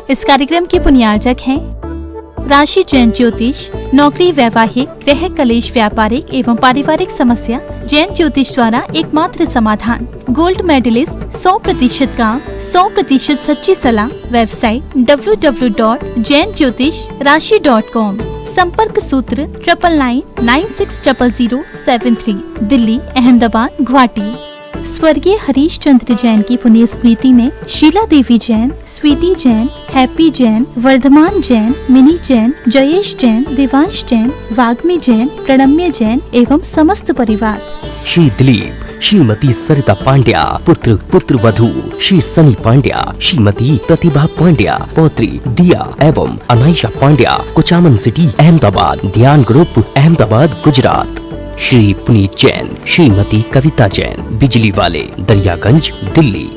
इस कार्यक्रम के पुण्यार्जक हैं राशि जैन ज्योतिष। नौकरी, वैवाहिक, गृह कलेश, व्यापारिक एवं पारिवारिक समस्या जैन ज्योतिष द्वारा एकमात्र समाधान। गोल्ड मेडलिस्ट, 100% काम, 100% सच्ची सलाह। Website www.jainjyotishrashi.com। संपर्क सूत्र 99960073। दिल्ली, अहमदाबाद, गुवाहाटी। स्वर्गीय हरीश चंद्र जैन की पुण्य स्मृति में शीला देवी जैन, स्वीटी जैन, हैप्पी जैन, वर्धमान जैन, मिनी जैन, जयेश जैन, देवांश जैन, वाग्मी जैन, प्रणम्य जैन एवं समस्त परिवार। श्री दिलीप, श्रीमती सरिता पांड्या, पुत्र वधू श्री सनी पांड्या, श्रीमती प्रतिभा पांड्या, पौत्री दिया एवं अनाइशा पांड्या, कुचामन सिटी, अहमदाबाद, ध्यान ग्रुप, अहमदाबाद, गुजरात। श्री पुनीत जैन, श्रीमती कविता जैन, बिजली वाले, दरियागंज, दिल्ली।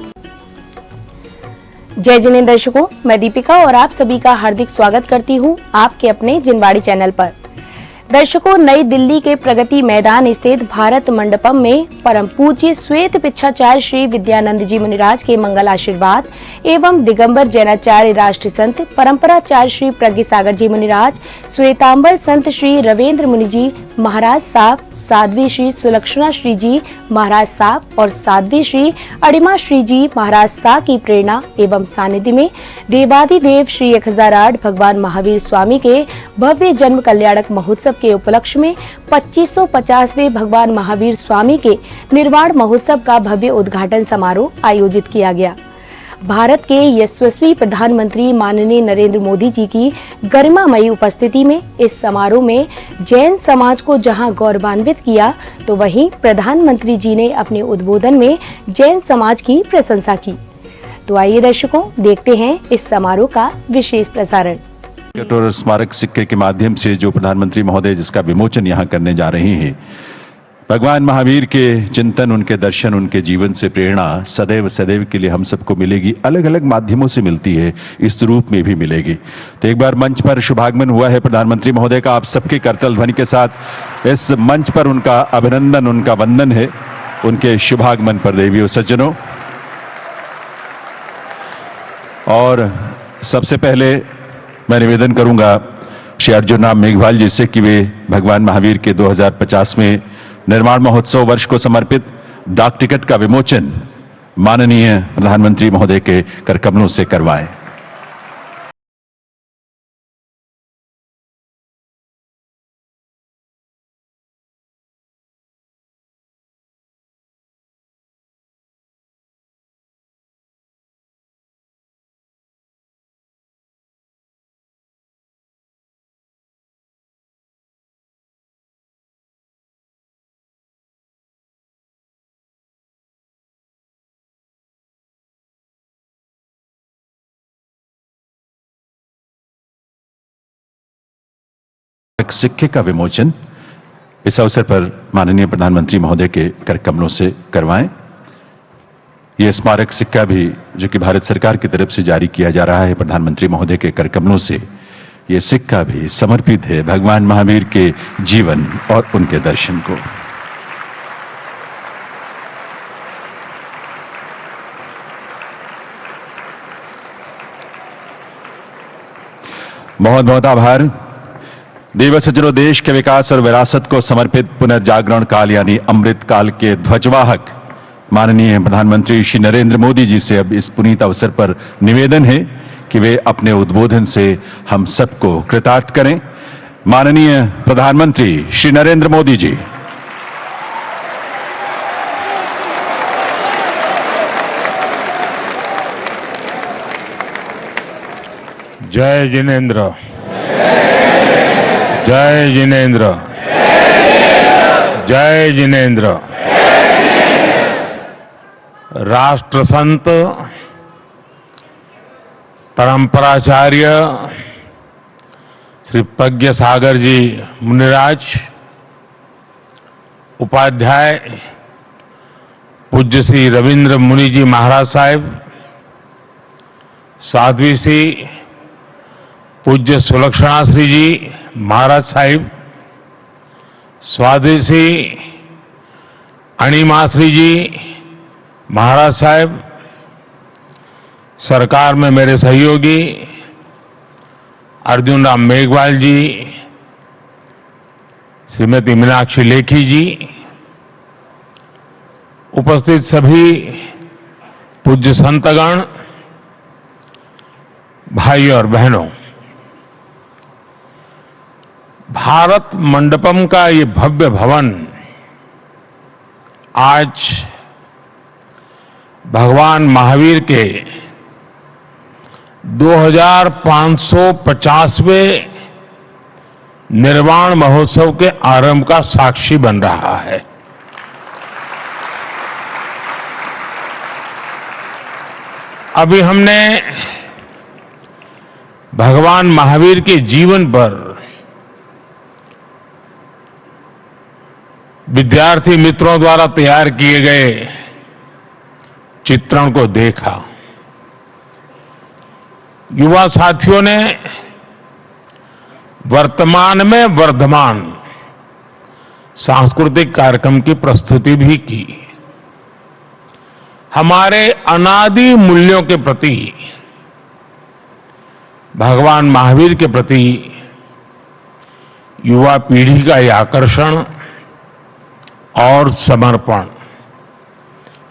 जय जिनेंद्र दर्शकों, मैं दीपिका और आप सभी का हार्दिक स्वागत करती हूं आपके अपने जिनवाड़ी चैनल पर। दर्शकों, नई दिल्ली के प्रगति मैदान स्थित भारत मंडपम में परम पूज्य श्वेत पिच्छाचार्य श्री विद्यानंद जी मुनिराज के मंगल आशीर्वाद एवं दिगंबर जैनाचार्य राष्ट्र संत परंपराचार्य श्री प्रज्ञ सागर जी मुनिराज, श्वेतांबर संत श्री रविंद्र मुनि जी महाराज साहब, साध्वी श्री सुलक्षणा श्री जी महाराज साहब और साध्वी श्री अड़िमा श्री जी महाराज साहब की प्रेरणा एवं सानिध्य में देवाधिदेव श्री 1008 भगवान महावीर स्वामी के भव्य जन्म कल्याणक महोत्सव के उपलक्ष्य में 2550वें भगवान महावीर स्वामी के निर्वाण महोत्सव का भव्य उद्घाटन समारोह आयोजित किया गया। भारत के यशस्वी प्रधानमंत्री माननीय नरेंद्र मोदी जी की गरिमामयी उपस्थिति में इस समारोह में जैन समाज को जहां गौरवान्वित किया, तो वहीं प्रधानमंत्री जी ने अपने उद्बोधन में जैन समाज की प्रशंसा की। तो आइए दर्शकों, देखते हैं इस समारोह का विशेष प्रसारण। कठोर स्मारक सिक्के के माध्यम से जो प्रधानमंत्री महोदय जिसका विमोचन यहाँ करने जा रहे हैं, भगवान महावीर के चिंतन, उनके दर्शन, उनके जीवन से प्रेरणा सदैव सदैव के लिए हम सबको मिलेगी। अलग अलग माध्यमों से मिलती है, इस रूप में भी मिलेगी। तो एक बार मंच पर शुभागमन हुआ है प्रधानमंत्री महोदय का, आप सबके करतल ध्वनि के साथ इस मंच पर उनका अभिनंदन, उनका वंदन है उनके शुभागमन पर देवियों सज्जनों। और सबसे पहले मैं निवेदन करूंगा श्री अर्जुन राम मेघवाल जी से कि वे भगवान महावीर के 2050वें निर्माण महोत्सव वर्ष को समर्पित डाक टिकट का विमोचन माननीय प्रधानमंत्री महोदय के करकमलों से करवाएं। सिक्के का विमोचन इस अवसर पर माननीय प्रधानमंत्री महोदय के करकमलों से करवाएं। यह स्मारक सिक्का भी जो कि भारत सरकार की तरफ से जारी किया जा रहा है प्रधानमंत्री महोदय के करकमलों से, यह सिक्का भी समर्पित है भगवान महावीर के जीवन और उनके दर्शन को। बहुत बहुत आभार। देव सज्जनों, देश के विकास और विरासत को समर्पित पुनर्जागरण काल यानी अमृत काल के ध्वजवाहक माननीय प्रधानमंत्री श्री नरेंद्र मोदी जी से अब इस पुनीत अवसर पर निवेदन है कि वे अपने उद्बोधन से हम सबको कृतार्थ करें। माननीय प्रधानमंत्री श्री नरेंद्र मोदी जी। जय जिनेंद्र, जय जिनेंद्र, जय जिनेंद्र। राष्ट्र संत परंपराचार्य श्री प्रज्ञ सागर जी मुनिराज, उपाध्याय पूज्य श्री रविंद्र मुनि जी महाराज साहब, साध्वी श्री पूज्य सुलक्षणा श्री जी महाराज साहिब, स्वाधी श्री अणिमा श्री जी महाराज साहब, सरकार में मेरे सहयोगी अर्जुन राम मेघवाल जी, श्रीमती मीनाक्षी लेखी जी, उपस्थित सभी पूज्य संतगण, भाई और बहनों, भारत मंडपम का ये भव्य भवन आज भगवान महावीर के 2550वें निर्वाण महोत्सव के आरंभ का साक्षी बन रहा है। अभी हमने भगवान महावीर के जीवन पर विद्यार्थी मित्रों द्वारा तैयार किए गए चित्रण को देखा। युवा साथियों ने वर्तमान में वर्धमान सांस्कृतिक कार्यक्रम की प्रस्तुति भी की। हमारे अनादि मूल्यों के प्रति, भगवान महावीर के प्रति युवा पीढ़ी का यह आकर्षण और समर्पण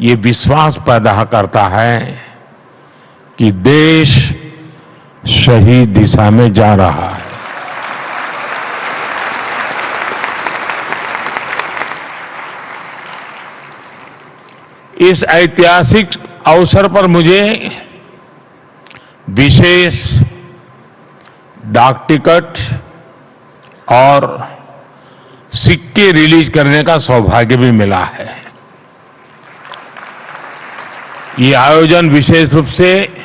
ये विश्वास पैदा करता है कि देश सही दिशा में जा रहा है। इस ऐतिहासिक अवसर पर मुझे विशेष डाक टिकट और सिक्के रिलीज करने का सौभाग्य भी मिला है। ये आयोजन विशेष रूप से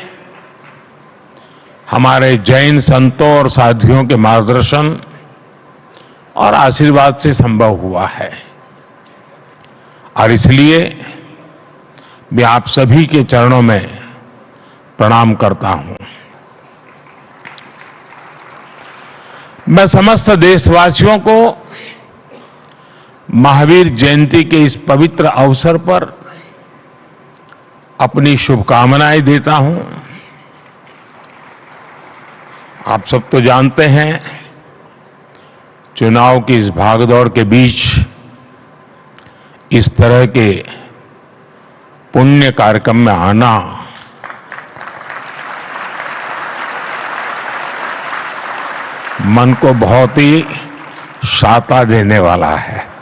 हमारे जैन संतों और साथियों के मार्गदर्शन और आशीर्वाद से संभव हुआ है, और इसलिए मैं आप सभी के चरणों में प्रणाम करता हूं। मैं समस्त देशवासियों को महावीर जयंती के इस पवित्र अवसर पर अपनी शुभकामनाएं देता हूं। आप सब तो जानते हैं, चुनाव की इस भागदौड़ के बीच इस तरह के पुण्य कार्यक्रम में आना मन को बहुत ही शाता देने वाला है।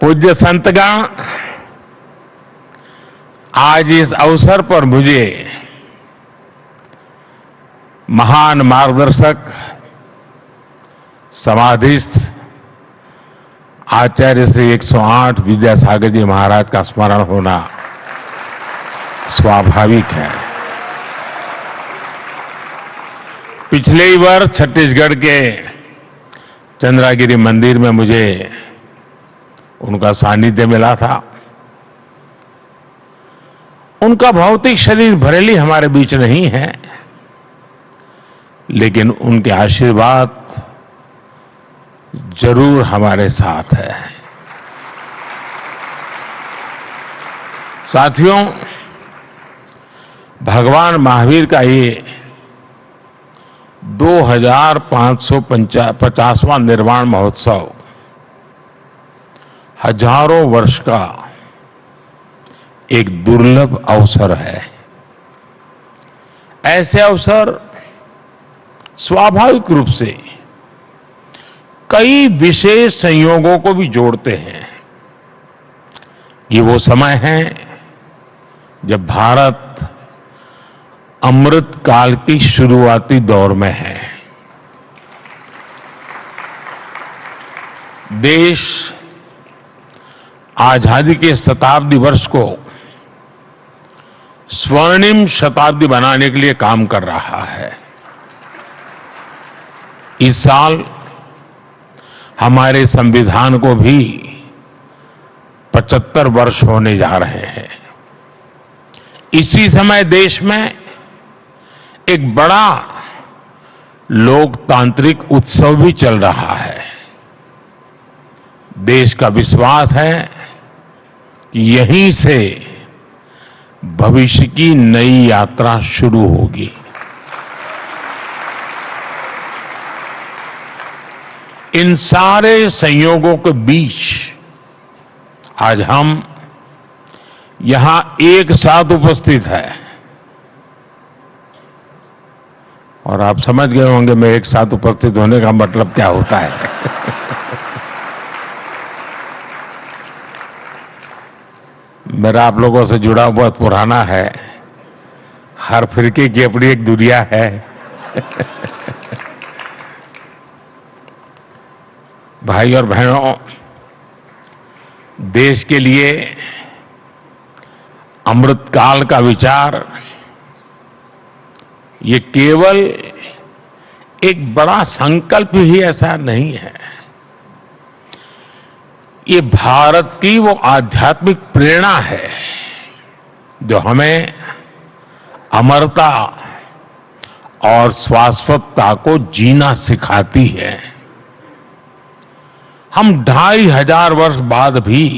पूज्य संतगण, आज इस अवसर पर मुझे महान मार्गदर्शक समाधिस्थ आचार्य श्री 108 विद्यासागर जी महाराज का स्मरण होना स्वाभाविक है। पिछले ही वर्ष छत्तीसगढ़ के चंद्रागिरी मंदिर में मुझे उनका सानिध्य मिला था। उनका भौतिक शरीर भले ही हमारे बीच नहीं है, लेकिन उनके आशीर्वाद जरूर हमारे साथ है। साथियों, भगवान महावीर का ये 2550वां निर्वाण महोत्सव हजारों वर्ष का एक दुर्लभ अवसर है। ऐसे अवसर स्वाभाविक रूप से कई विशेष संयोगों को भी जोड़ते हैं। ये वो समय है जब भारत अमृत काल की शुरुआती दौर में है। देश आजादी के शताब्दी वर्ष को स्वर्णिम शताब्दी बनाने के लिए काम कर रहा है। इस साल हमारे संविधान को भी 75 वर्ष होने जा रहे हैं। इसी समय देश में एक बड़ा लोकतांत्रिक उत्सव भी चल रहा है। देश का विश्वास है यहीं से भविष्य की नई यात्रा शुरू होगी। इन सारे संयोगों के बीच आज हम यहां एक साथ उपस्थित है और आप समझ गए होंगे मैं एक साथ उपस्थित होने का मतलब क्या होता है। मेरा आप लोगों से जुड़ा बहुत पुराना है। हर फिरके की अपनी एक दुनिया है। भाई और बहनों, देश के लिए अमृतकाल का विचार ये केवल एक बड़ा संकल्प ही ऐसा नहीं है, ये भारत की वो आध्यात्मिक प्रेरणा है जो हमें अमरता और शाश्वतता को जीना सिखाती है। हम 2500 वर्ष बाद भी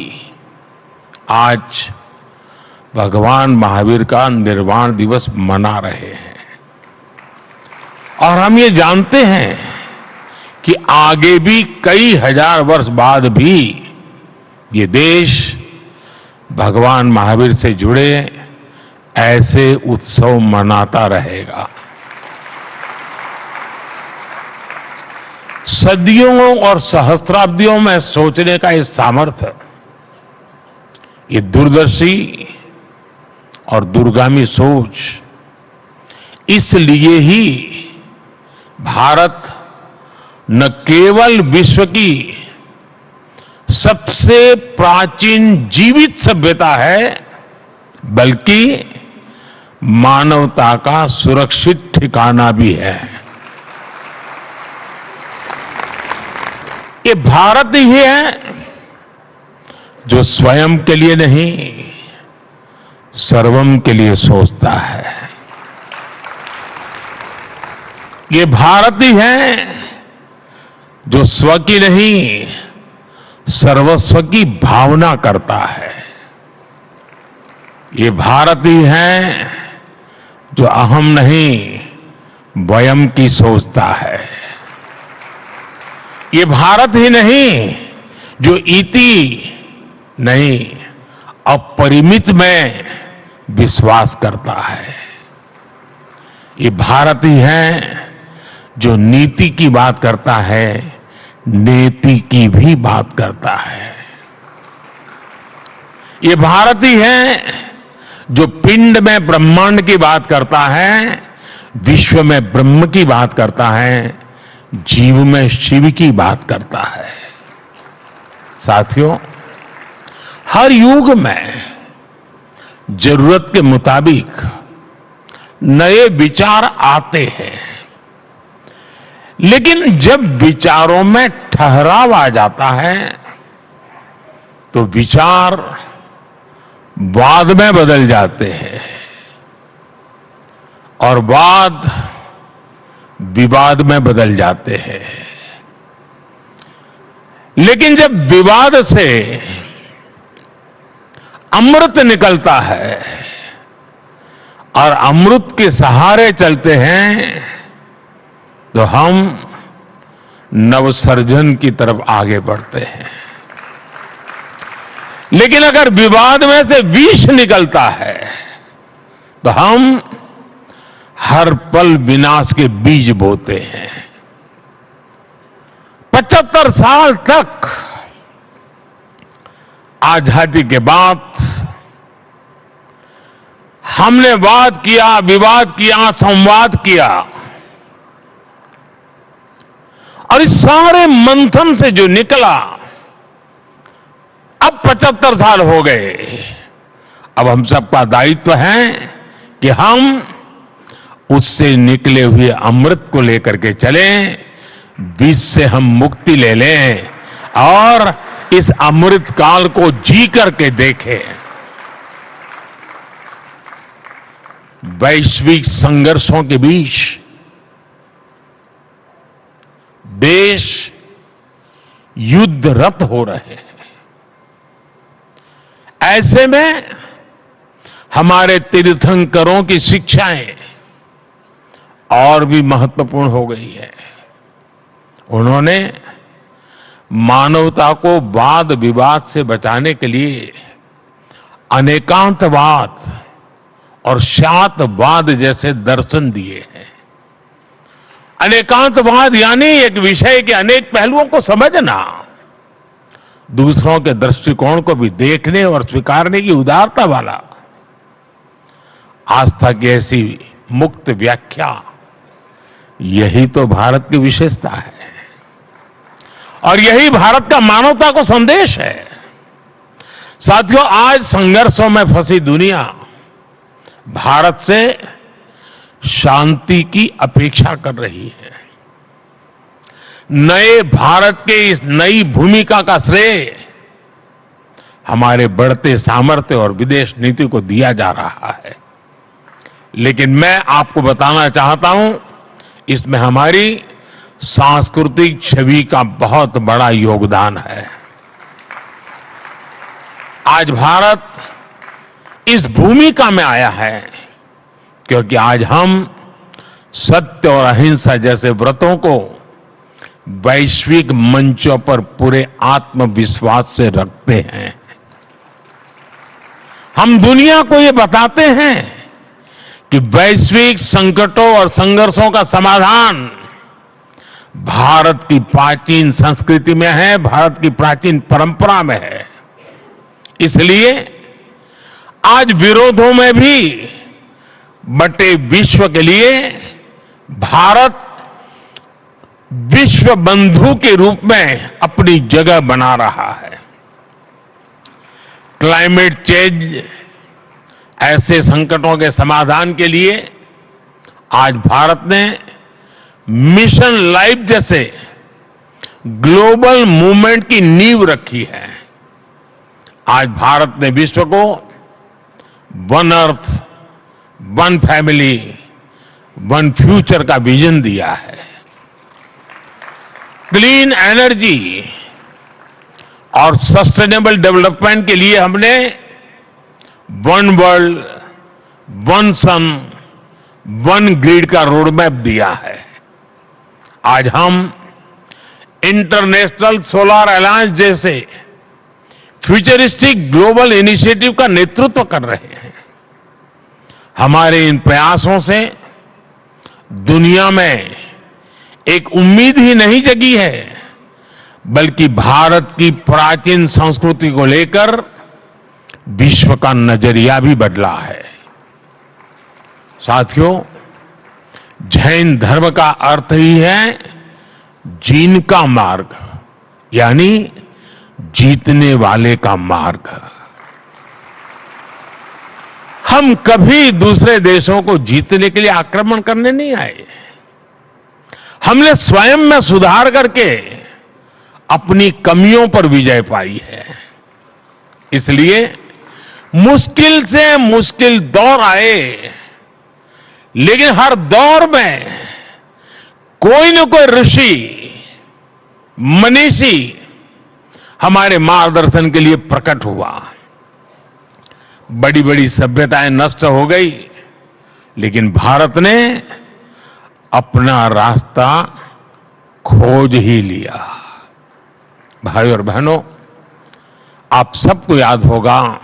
आज भगवान महावीर का निर्वाण दिवस मना रहे हैं और हम ये जानते हैं कि आगे भी कई हजार वर्ष बाद भी ये देश भगवान महावीर से जुड़े ऐसे उत्सव मनाता रहेगा। सदियों और सहस्त्राब्दियों में सोचने का ये सामर्थ्य, ये दूरदर्शी और दूरगामी सोच, इसलिए ही भारत न केवल विश्व की सबसे प्राचीन जीवित सभ्यता है बल्कि मानवता का सुरक्षित ठिकाना भी है। ये भारत ही है जो स्वयं के लिए नहीं सर्वम के लिए सोचता है। ये भारत ही है जो स्व की नहीं सर्वस्व की भावना करता है। ये भारत ही है जो अहम नहीं वयम की सोचता है। ये भारत ही नहीं जो इति नहीं अपरिमित में विश्वास करता है। ये भारत ही है जो नीति की बात करता है, नेति की भी बात करता है। ये भारत ही है जो पिंड में ब्रह्मांड की बात करता है, विश्व में ब्रह्म की बात करता है, जीव में शिव की बात करता है। साथियों, हर युग में जरूरत के मुताबिक नए विचार आते हैं, लेकिन जब विचारों में ठहराव आ जाता है तो विचार वाद में बदल जाते हैं और वाद विवाद में बदल जाते हैं। लेकिन जब विवाद से अमृत निकलता है और अमृत के सहारे चलते हैं तो हम नवसर्जन की तरफ आगे बढ़ते हैं। लेकिन अगर विवाद में से विष निकलता है तो हम हर पल विनाश के बीज बोते हैं। 75 साल तक आजादी के बाद हमने वाद किया, विवाद किया, संवाद किया और इस सारे मंथन से जो निकला, अब 75 साल हो गए। अब हम सबका दायित्व है कि हम उससे निकले हुए अमृत को लेकर के चलें, विष से हम मुक्ति ले लें और इस अमृत काल को जी करके देखें। वैश्विक संघर्षों के बीच देश युद्धरत हो रहे हैं। ऐसे में हमारे तीर्थंकरों की शिक्षाएं और भी महत्वपूर्ण हो गई है। उन्होंने मानवता को वाद विवाद से बचाने के लिए अनेकांतवाद और शातवाद जैसे दर्शन दिए हैं। अनेकांतवाद यानी एक विषय के अनेक पहलुओं को समझना, दूसरों के दृष्टिकोण को भी देखने और स्वीकारने की उदारता वाला। आस्था की ऐसी मुक्त व्याख्या, यही तो भारत की विशेषता है और यही भारत का मानवता को संदेश है। साथियों, आज संघर्षों में फंसी दुनिया भारत से शांति की अपेक्षा कर रही है। नए भारत के इस नई भूमिका का श्रेय हमारे बढ़ते सामर्थ्य और विदेश नीति को दिया जा रहा है, लेकिन मैं आपको बताना चाहता हूं, इसमें हमारी सांस्कृतिक छवि का बहुत बड़ा योगदान है। आज भारत इस भूमिका में आया है क्योंकि आज हम सत्य और अहिंसा जैसे व्रतों को वैश्विक मंचों पर पूरे आत्मविश्वास से रखते हैं। हम दुनिया को ये बताते हैं कि वैश्विक संकटों और संघर्षों का समाधान भारत की प्राचीन संस्कृति में है, भारत की प्राचीन परंपरा में है। इसलिए आज विरोधों में भी बटे विश्व के लिए भारत विश्व बंधु के रूप में अपनी जगह बना रहा है। क्लाइमेट चेंज ऐसे संकटों के समाधान के लिए आज भारत ने मिशन लाइफ जैसे ग्लोबल मूवमेंट की नींव रखी है। आज भारत ने विश्व को one earth, one family, one future का विजन दिया है। क्लीन एनर्जी और सस्टेनेबल डेवलपमेंट के लिए हमने वन वर्ल्ड, वन सन, वन ग्रिड का रोड मैप दिया है। आज हम इंटरनेशनल सोलर अलायंस जैसे फ्यूचरिस्टिक ग्लोबल इनिशिएटिव का नेतृत्व कर रहे हैं। हमारे इन प्रयासों से दुनिया में एक उम्मीद ही नहीं जगी है, बल्कि भारत की प्राचीन संस्कृति को लेकर विश्व का नजरिया भी बदला है। साथियों, जैन धर्म का अर्थ ही है जीन का मार्ग, यानी जीतने वाले का मार्ग। हम कभी दूसरे देशों को जीतने के लिए आक्रमण करने नहीं आए। हमने स्वयं में सुधार करके अपनी कमियों पर विजय पाई है। इसलिए मुश्किल से मुश्किल दौर आए, लेकिन हर दौर में कोई न कोई ऋषि, मनीषी हमारे मार्गदर्शन के लिए प्रकट हुआ। बड़ी बड़ी सभ्यताएं नष्ट हो गई, लेकिन भारत ने अपना रास्ता खोज ही लिया। भाई और बहनों, आप सबको याद होगा,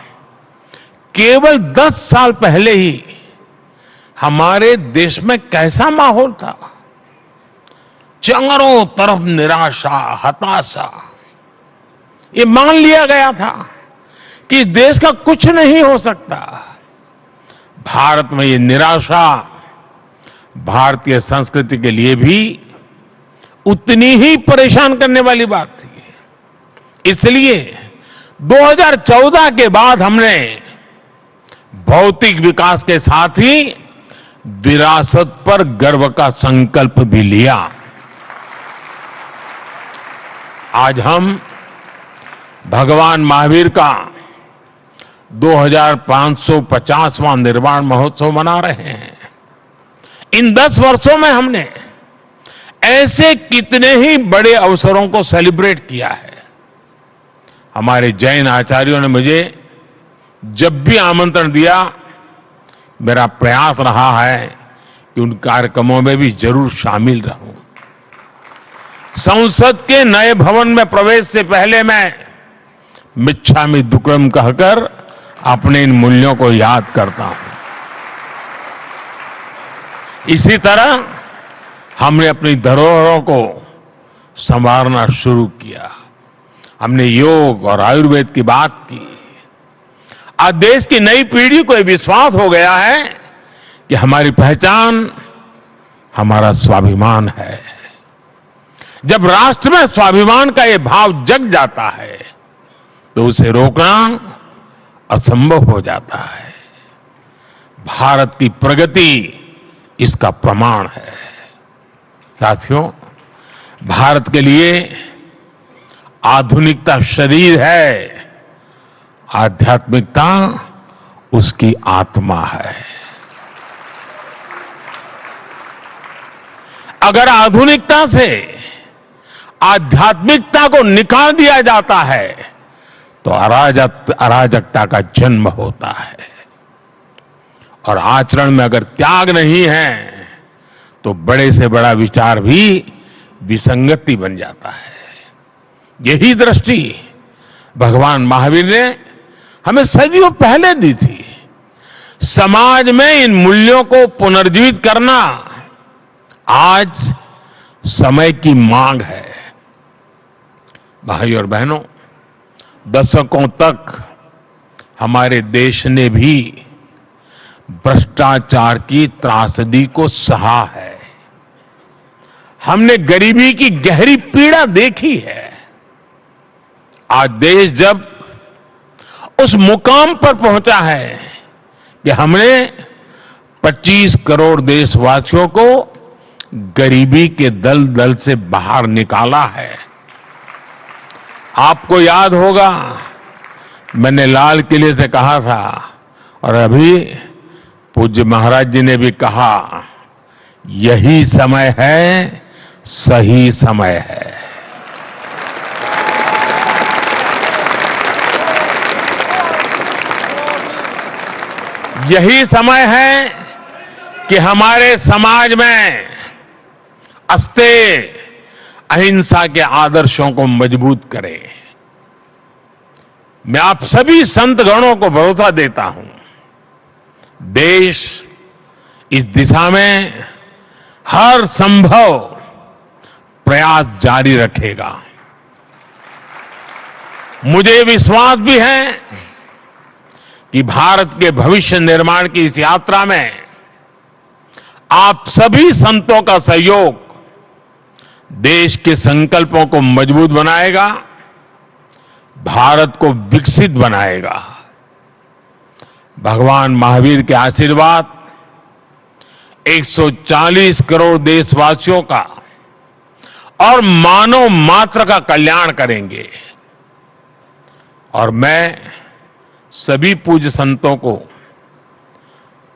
केवल 10 साल पहले ही हमारे देश में कैसा माहौल था। चारों तरफ निराशा, हताशा। ये मान लिया गया था कि देश का कुछ नहीं हो सकता। भारत में ये निराशा भारतीय संस्कृति के लिए भी उतनी ही परेशान करने वाली बात थी। इसलिए 2014 के बाद हमने भौतिक विकास के साथ ही विरासत पर गर्व का संकल्प भी लिया। आज हम भगवान महावीर का 2550वां निर्वाण महोत्सव मना रहे हैं। इन 10 वर्षों में हमने ऐसे कितने ही बड़े अवसरों को सेलिब्रेट किया है। हमारे जैन आचार्यों ने मुझे जब भी आमंत्रण दिया, मेरा प्रयास रहा है कि उन कार्यक्रमों में भी जरूर शामिल रहूं। संसद के नए भवन में प्रवेश से पहले मैं मिच्छामि दुक्कडम कहकर अपने इन मूल्यों को याद करता हूं। इसी तरह हमने अपनी धरोहरों को संवारना शुरू किया। हमने योग और आयुर्वेद की बात की। आज देश की नई पीढ़ी को यह विश्वास हो गया है कि हमारी पहचान हमारा स्वाभिमान है। जब राष्ट्र में स्वाभिमान का यह भाव जग जाता है तो उसे रोकना असंभव हो जाता है। भारत की प्रगति इसका प्रमाण है। साथियों, भारत के लिए आधुनिकता शरीर है, आध्यात्मिकता उसकी आत्मा है। अगर आधुनिकता से आध्यात्मिकता को निकाल दिया जाता है तो अराजकता का जन्म होता है। और आचरण में अगर त्याग नहीं है तो बड़े से बड़ा विचार भी विसंगति बन जाता है। यही दृष्टि भगवान महावीर ने हमें सदियों पहले दी थी। समाज में इन मूल्यों को पुनर्जीवित करना आज समय की मांग है। भाई और बहनों, दशकों तक हमारे देश ने भी भ्रष्टाचार की त्रासदी को सहा है। हमने गरीबी की गहरी पीड़ा देखी है। आज देश जब उस मुकाम पर पहुंचा है कि हमने 25 करोड़ देशवासियों को गरीबी के दलदल से बाहर निकाला है। आपको याद होगा, मैंने लाल किले से कहा था और अभी पूज्य महाराज जी ने भी कहा, यही समय है, सही समय है। यही समय है कि हमारे समाज में अस्तेय अहिंसा के आदर्शों को मजबूत करें। मैं आप सभी संत गणों को भरोसा देता हूं, देश इस दिशा में हर संभव प्रयास जारी रखेगा। मुझे विश्वास भी है कि भारत के भविष्य निर्माण की इस यात्रा में आप सभी संतों का सहयोग देश के संकल्पों को मजबूत बनाएगा, भारत को विकसित बनाएगा। भगवान महावीर के आशीर्वाद 140 करोड़ देशवासियों का और मानव मात्र का कल्याण करेंगे। और मैं सभी पूज्य संतों को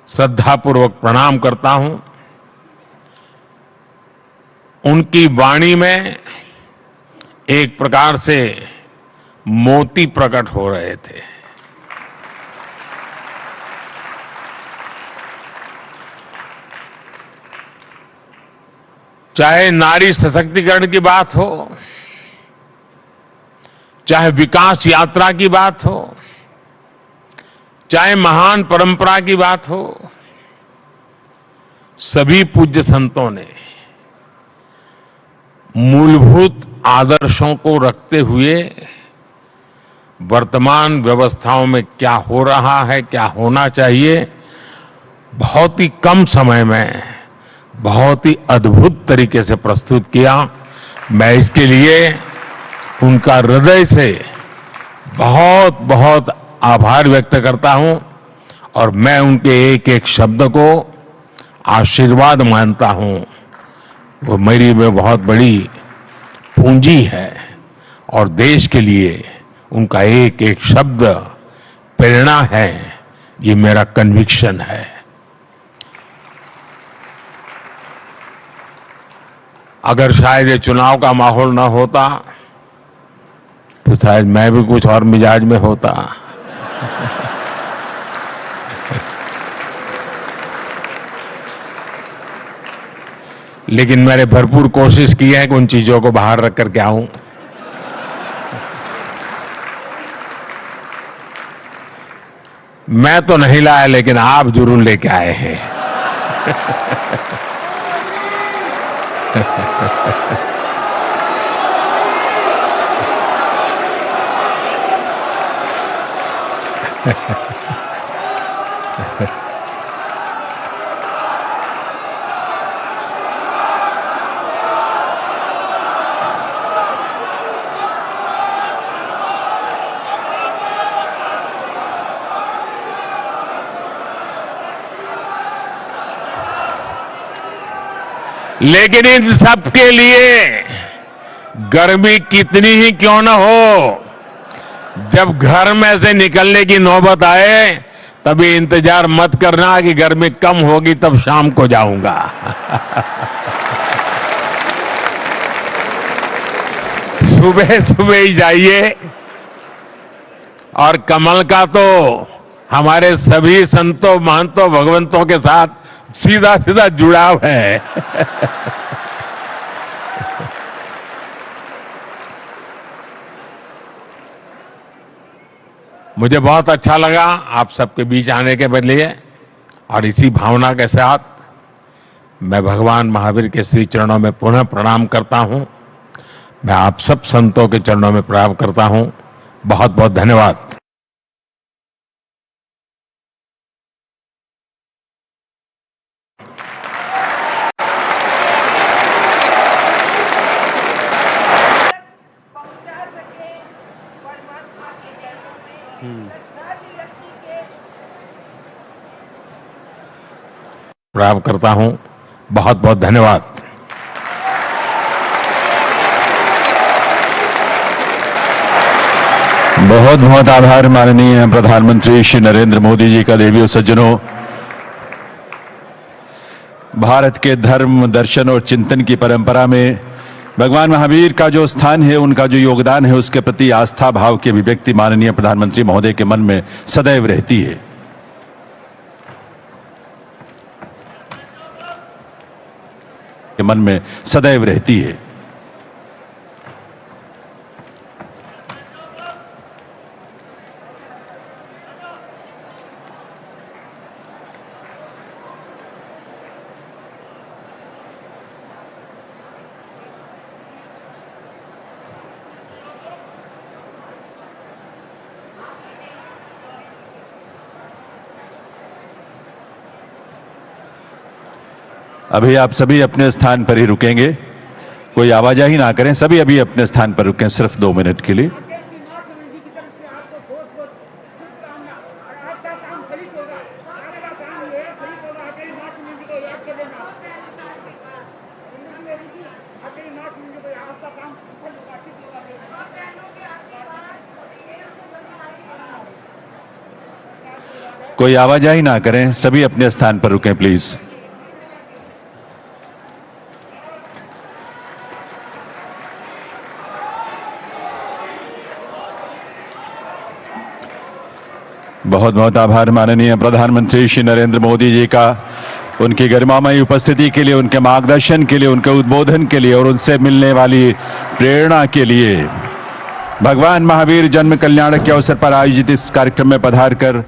श्रद्धापूर्वक प्रणाम करता हूं। उनकी वाणी में एक प्रकार से मोती प्रकट हो रहे थे। चाहे नारी सशक्तिकरण की बात हो, चाहे विकास यात्रा की बात हो, चाहे महान परंपरा की बात हो, सभी पूज्य संतों ने मूलभूत आदर्शों को रखते हुए वर्तमान व्यवस्थाओं में क्या हो रहा है, क्या होना चाहिए, बहुत ही कम समय में बहुत ही अद्भुत तरीके से प्रस्तुत किया। मैं इसके लिए उनका हृदय से बहुत बहुत आभार व्यक्त करता हूं और मैं उनके एक एक शब्द को आशीर्वाद मानता हूं। वो मेरी में बहुत बड़ी पूंजी है और देश के लिए उनका एक एक शब्द प्रेरणा है। ये मेरा कन्विक्शन है। अगर शायद ये चुनाव का माहौल ना होता तो शायद मैं भी कुछ और मिजाज में होता। लेकिन मैंने भरपूर कोशिश की है कि उन चीजों को बाहर रख करके आऊं। मैं तो नहीं लाया, लेकिन आप जरूर लेके आए हैं। लेकिन इन सब के लिए गर्मी कितनी ही क्यों न हो, जब घर में से निकलने की नौबत आए तभी इंतजार मत करना कि गर्मी कम होगी तब शाम को जाऊंगा। सुबह सुबह ही जाइए। और कमल का तो हमारे सभी संतों महंतों भगवंतों के साथ सीधा सीधा जुड़ाव है। मुझे बहुत अच्छा लगा आप सबके बीच आने के बदले, और इसी भावना के साथ मैं भगवान महावीर के श्री चरणों में पुनः प्रणाम करता हूं। मैं आप सब संतों के चरणों में प्रणाम करता हूं। बहुत बहुत धन्यवाद। पहुंचा सके परमात्मा के चरणों में श्रद्धा भी रखी के प्रणाम करता हूं। बहुत बहुत धन्यवाद। बहुत बहुत आभार माननीय प्रधानमंत्री श्री नरेंद्र मोदी जी का। देवियों सज्जनों, भारत के धर्म दर्शन और चिंतन की परंपरा में भगवान महावीर का जो स्थान है, उनका जो योगदान है, उसके प्रति आस्था भाव की अभिव्यक्ति माननीय प्रधानमंत्री महोदय के मन में सदैव रहती है। के मन में सदैव रहती है। अभी आप सभी अपने स्थान पर ही रुकेंगे, कोई आवाजाही ना करें। सभी अभी अपने स्थान पर रुकें सिर्फ 2 मिनट के लिए। कोई आवाजाही ना करें, सभी अपने स्थान पर रुकें प्लीज। बहुत बहुत आभार माननीय प्रधानमंत्री श्री नरेंद्र मोदी जी का, उनकी गरिमामयी उपस्थिति के लिए, उनके मार्गदर्शन के लिए, उनके उद्बोधन के लिए और उनसे मिलने वाली प्रेरणा के लिए। भगवान महावीर जन्म कल्याण के अवसर पर आयोजित इस कार्यक्रम में पधार कर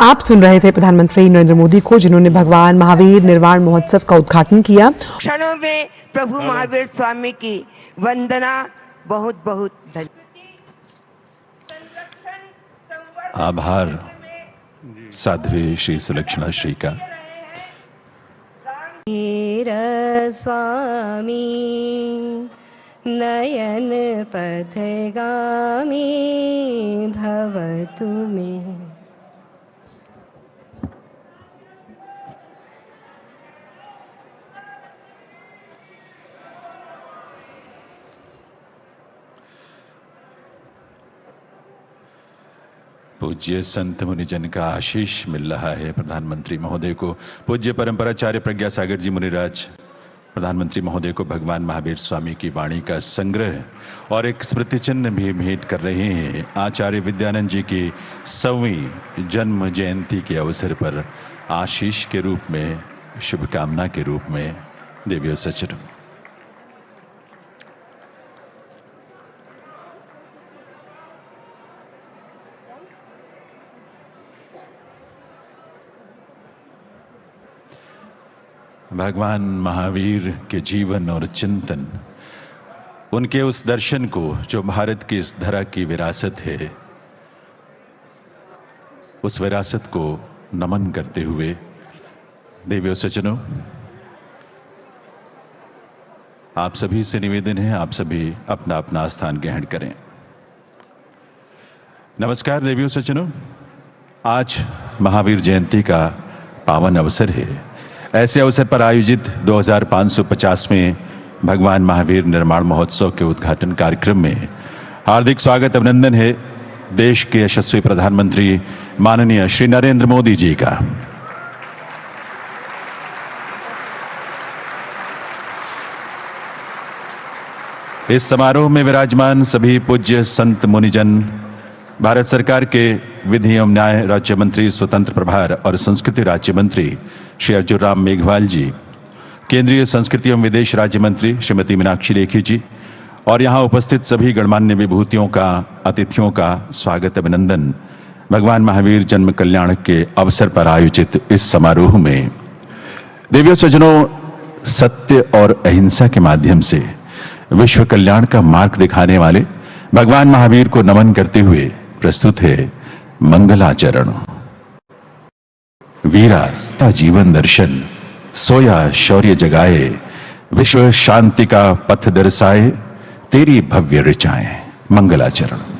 आप सुन रहे थे प्रधानमंत्री नरेंद्र मोदी को, जिन्होंने भगवान महावीर निर्वाण महोत्सव का उद्घाटन किया। क्षणों में प्रभु महावीर स्वामी की वंदना। बहुत बहुत धन्यवाद। आभार साध्वी श्री सुलक्षणा श्री का। स्वामी नयन पथगामी भवतु मे। पूज्य संत मुनिजन का आशीष मिल रहा है प्रधानमंत्री महोदय को। पूज्य परंपराचार्य प्रज्ञा सागर जी मुनिराज प्रधानमंत्री महोदय को भगवान महावीर स्वामी की वाणी का संग्रह और एक स्मृति चिन्ह भी भेंट कर रहे हैं। आचार्य विद्यानंद जी की 100वीं जन्म जयंती के अवसर पर आशीष के रूप में, शुभकामना के रूप में देवियों सज्जनों, भगवान महावीर के जीवन और चिंतन, उनके उस दर्शन को जो भारत की इस धरा की विरासत है, उस विरासत को नमन करते हुए देवियों सज्जनों, आप सभी से निवेदन है, आप सभी अपना अपना स्थान ग्रहण करें। नमस्कार देवियों सज्जनों, आज महावीर जयंती का पावन अवसर है। ऐसे अवसर पर आयोजित 2550वें भगवान महावीर निर्माण महोत्सव के उद्घाटन कार्यक्रम में हार्दिक स्वागत अभिनंदन है देश के यशस्वी प्रधानमंत्री माननीय श्री नरेंद्र मोदी जी का। इस समारोह में विराजमान सभी पूज्य संत मुनिजन, भारत सरकार के विधि एवं न्याय राज्य मंत्री स्वतंत्र प्रभार और संस्कृति राज्य मंत्री श्री अर्जुन राम मेघवाल जी, केंद्रीय संस्कृति एवं विदेश राज्य मंत्री श्रीमती मीनाक्षी लेखी जी और यहाँ उपस्थित सभी गणमान्य विभूतियों का, अतिथियों का स्वागत अभिनंदन भगवान महावीर जन्म कल्याण के अवसर पर आयोजित इस समारोह में। देवियों सज्जनों, सत्य और अहिंसा के माध्यम से विश्व कल्याण का मार्ग दिखाने वाले भगवान महावीर को नमन करते हुए प्रस्तुत है मंगलाचरण। वीरा का जीवन दर्शन, सोया शौर्य जगाए, विश्व शांति का पथ दर्शाए, तेरी भव्य ऋचाएं। मंगलाचरण।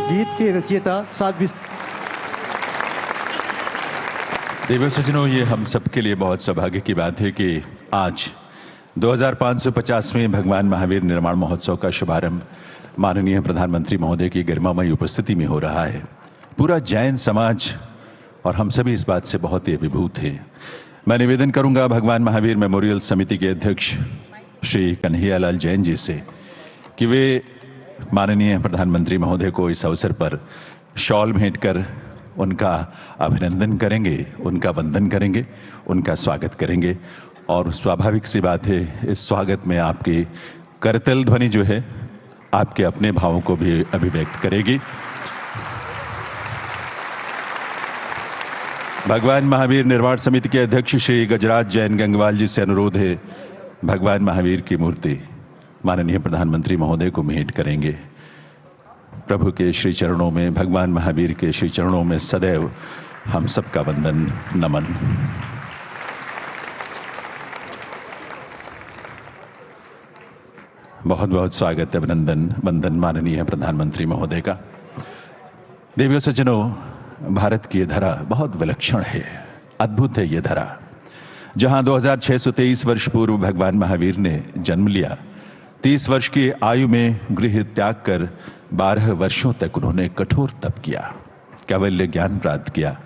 गीत के रचयिता साध्वी। देवी सज्जनों, ये हम सबके लिए बहुत सौभाग्य की बात है कि आज 2550वें भगवान महावीर निर्माण महोत्सव का शुभारंभ माननीय प्रधानमंत्री महोदय की गरिमामयी उपस्थिति में हो रहा है। पूरा जैन समाज और हम सभी इस बात से बहुत ही अभिभूत हैं। मैं निवेदन करूंगा भगवान महावीर मेमोरियल समिति के अध्यक्ष श्री कन्हैयालाल जैन जी से कि वे माननीय प्रधानमंत्री महोदय को इस अवसर पर शॉल भेंट कर उनका अभिनंदन करेंगे, उनका वंदन करेंगे, उनका स्वागत करेंगे। और स्वाभाविक सी बात है, इस स्वागत में आपकी करतल ध्वनि जो है आपके अपने भावों को भी अभिव्यक्त करेगी। भगवान महावीर निर्माण समिति के अध्यक्ष श्री गजराज जैन गंगवाल जी से अनुरोध है, भगवान महावीर की मूर्ति माननीय प्रधानमंत्री महोदय को भेंट करेंगे। प्रभु के श्री चरणों में, भगवान महावीर के श्री चरणों में सदैव हम सबका वंदन नमन। बहुत बहुत स्वागत, अभिनंदन, वंदन माननीय प्रधानमंत्री महोदय का। देवियों सज्जनों, भारत की ये धरा बहुत विलक्षण है, अद्भुत है ये धरा, जहां 2623 वर्ष पूर्व भगवान महावीर ने जन्म लिया। 30 वर्ष की आयु में गृह त्याग कर 12 वर्षों तक उन्होंने कठोर तप किया, कैवल्य ज्ञान प्राप्त किया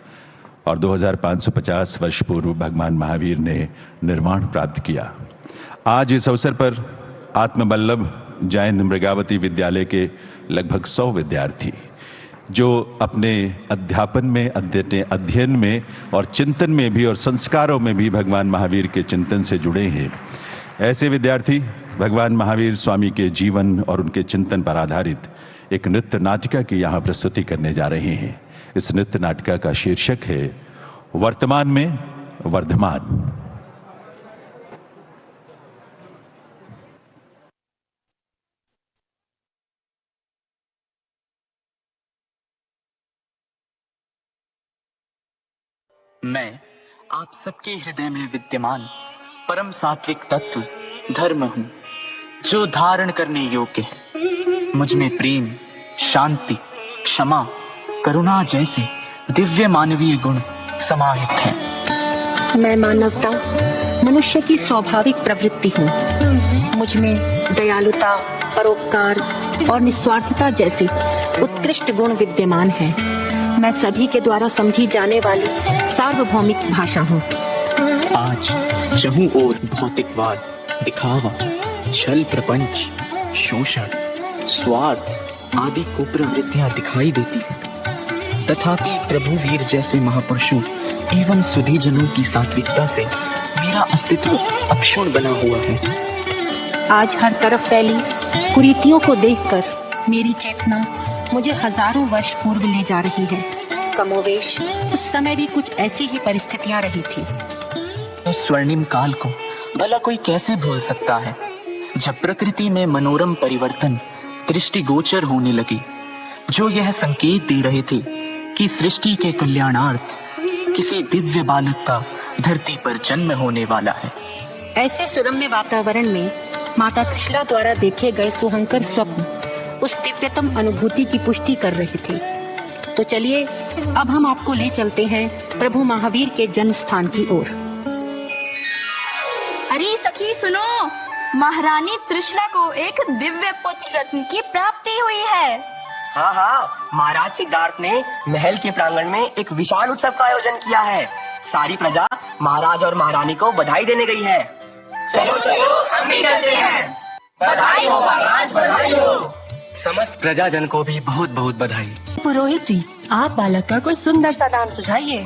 और 2550 वर्ष पूर्व भगवान महावीर ने निर्वाण प्राप्त किया। आज इस अवसर पर आत्मबल्लभ जैन मृगावती विद्यालय के लगभग 100 विद्यार्थी जो अपने अध्यापन में, अध्ययन में और चिंतन में भी और संस्कारों में भी भगवान महावीर के चिंतन से जुड़े हैं, ऐसे विद्यार्थी भगवान महावीर स्वामी के जीवन और उनके चिंतन पर आधारित एक नृत्य नाटिका की यहाँ प्रस्तुति करने जा रहे हैं। इस नृत्य नाटिका का शीर्षक है वर्तमान में वर्धमान। मैं आप सबके हृदय में विद्यमान परम सात्विक तत्व धर्म हूं, जो धारण करने योग्य है। मुझ में प्रेम, शांति, क्षमा, करुणा जैसे दिव्य मानवीय गुण समाहित हैं। मैं मानवता, मनुष्य की स्वाभाविक प्रवृत्ति हूँ। मुझ में दयालुता, परोपकार और निस्वार्थता जैसे उत्कृष्ट गुण विद्यमान हैं। मैं सभी के द्वारा समझी जाने वाली सार्वभौमिक भाषा हूँ। आज चहु ओर भौतिकवाद, दिखावा, छल प्रपंच, शोषण, स्वार्थ आदि कुप्रवृत्तियां दिखाई देती हैं, तथापि प्रभु वीर जैसे महापुरुषों एवं सुधी जनों की सात्विकता से मेरा अस्तित्व अक्षुण्ण बना हुआ है। आज हर तरफ फैली कुरीतियों को देखकर मेरी चेतना मुझे हजारों वर्ष पूर्व ले जा रही है। कमोवेश उस समय भी कुछ ऐसी ही परिस्थितियां रही थी। उस स्वर्णिम काल को भला कोई कैसे भूल सकता है, जब प्रकृति में मनोरम परिवर्तन दृष्टिगोचर होने लगे, जो यह संकेत दे रहे थे कि सृष्टि के कल्याणार्थ किसी दिव्य बालक का धरती पर जन्म होने वाला है। ऐसे सुरम्य वातावरण में माता त्रिशला द्वारा देखे गए सुहंकर स्वप्न उस दिव्यतम अनुभूति की पुष्टि कर रहे थे। तो चलिए अब हम आपको ले चलते हैं प्रभु महावीर के जन्म स्थान की ओर। अरे सखी सुनो, महारानी त्रिशला को एक दिव्य पुत्र रत्न की प्राप्ति हुई है। हाँ हाँ, महाराज सिद्धार्थ ने महल के प्रांगण में एक विशाल उत्सव का आयोजन किया है। सारी प्रजा महाराज और महारानी को बधाई देने गई है। चलो चलो, हम भी चलते हैं। बधाई हो महाराज, बधाई हो। समस्त प्रजाजन को भी बहुत बहुत बधाई। पुरोहित जी, आप बालक का कोई सुंदर सा नाम सुझाइए।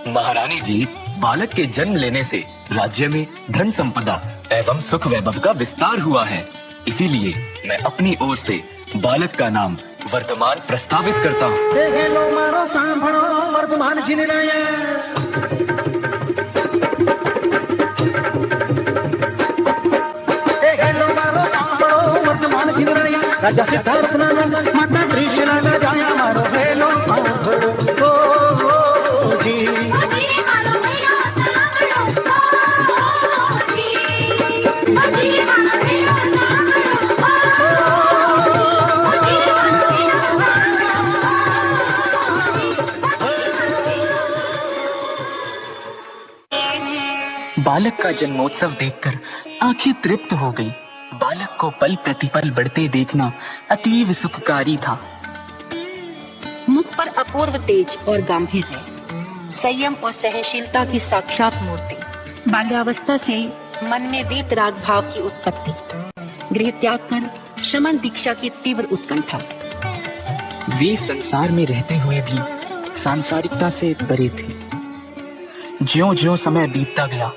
महारानी जी, बालक के जन्म लेने से राज्य में धन संपदा एवं सुख वैभव का विस्तार हुआ है। इसीलिए मैं अपनी ओर से बालक का नाम वर्धमान प्रस्तावित करता हूँ। वर्धमान राजा सिद्धार्थ माता कृष्ण जाया मारो हेलो जी। बालक का जन्मोत्सव देखकर आंखें तृप्त हो गई। बालक को पल प्रतिपल बढ़ते देखना अतीव सुखकारी था। मुख पर अपूर्व तेज और गांभीर्य, संयम और सहनशीलता की साक्षात मूर्ति। बाल्यावस्था से मन में वीतराग भाव की उत्पत्ति, गृह त्याग कर शमन दीक्षा की तीव्र उत्कंठा। वे संसार में रहते हुए भी सांसारिकता से परे थे। ज्यों-ज्यों समय बीतता गया,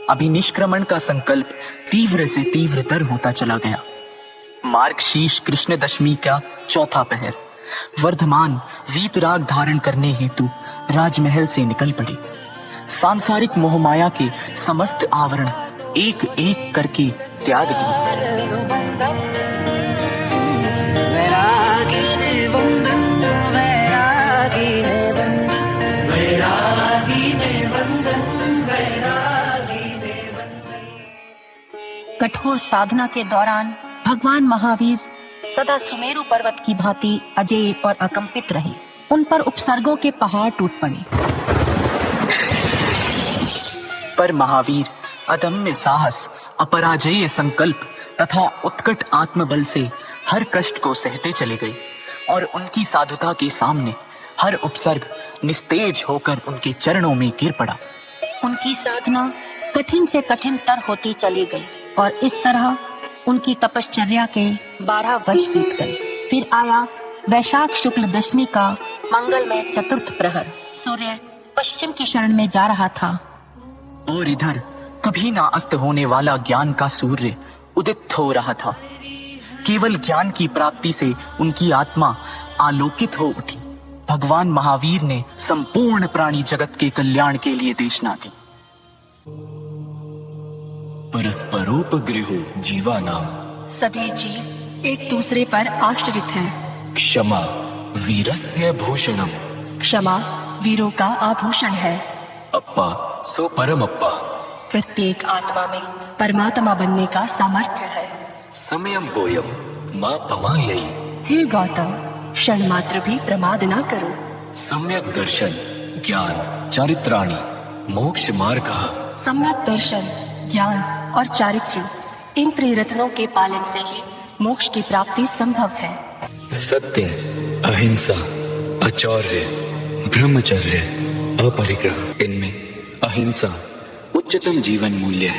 अभिनिष्क्रमण का संकल्प तीव्र से तीव्रतर होता चला गया। मार्गशीर्ष कृष्ण दशमी का चौथा पहर, वर्धमान वीतराग धारण करने हेतु राजमहल से निकल पड़े। सांसारिक मोहमाया के समस्त आवरण एक एक करके त्याग दिए। कठोर साधना के दौरान भगवान महावीर सदा सुमेरु पर्वत की भांति अजेय और अकंपित रहे। उन पर उपसर्गों के पहाड़ टूट पड़े। पर महावीर अदम्य साहस, अपराजेय संकल्प तथा उत्कट आत्मबल से हर कष्ट को सहते चले गए और उनकी साधुता के सामने हर उपसर्ग निस्तेज होकर उनके चरणों में गिर पड़ा। उनकी साधना कठिन से कठिन तर होती चली गई और इस तरह उनकी तपश्चर्या के 12 वर्ष बीत गए। फिर आया वैशाख शुक्ल दशमी का मंगलमय चतुर्थ प्रहर। सूर्य पश्चिम की शरण में जा रहा था और इधर कभी ना अस्त होने वाला ज्ञान का सूर्य उदित हो रहा था। केवल ज्ञान की प्राप्ति से उनकी आत्मा आलोकित हो उठी। भगवान महावीर ने संपूर्ण प्राणी जगत के कल्याण के लिए देशना दी। परस्परोपग्रहो जीवानाम, सभी जीव एक दूसरे पर आश्रित हैं। क्षमा वीरस्य भूषणम, क्षमा वीरों का आभूषण है। अप्पा सो परम अप्पा, प्रत्येक आत्मा में परमात्मा बनने का सामर्थ्य है। समयम गोयम मां पमायई, हे गौतम, क्षण मात्र भी प्रमाद ना करो। सम्यक दर्शन ज्ञान चारित्राणि मोक्ष मार्गः, सम्यक दर्शन ज्ञान और चारित्र, इन त्रिरत्नों के पालन से ही मोक्ष की प्राप्ति संभव है। सत्य, अहिंसा, आचौर्य, ब्रह्मचर्य, अपरिग्रह, इनमें अहिंसा उच्चतम जीवन मूल्य है।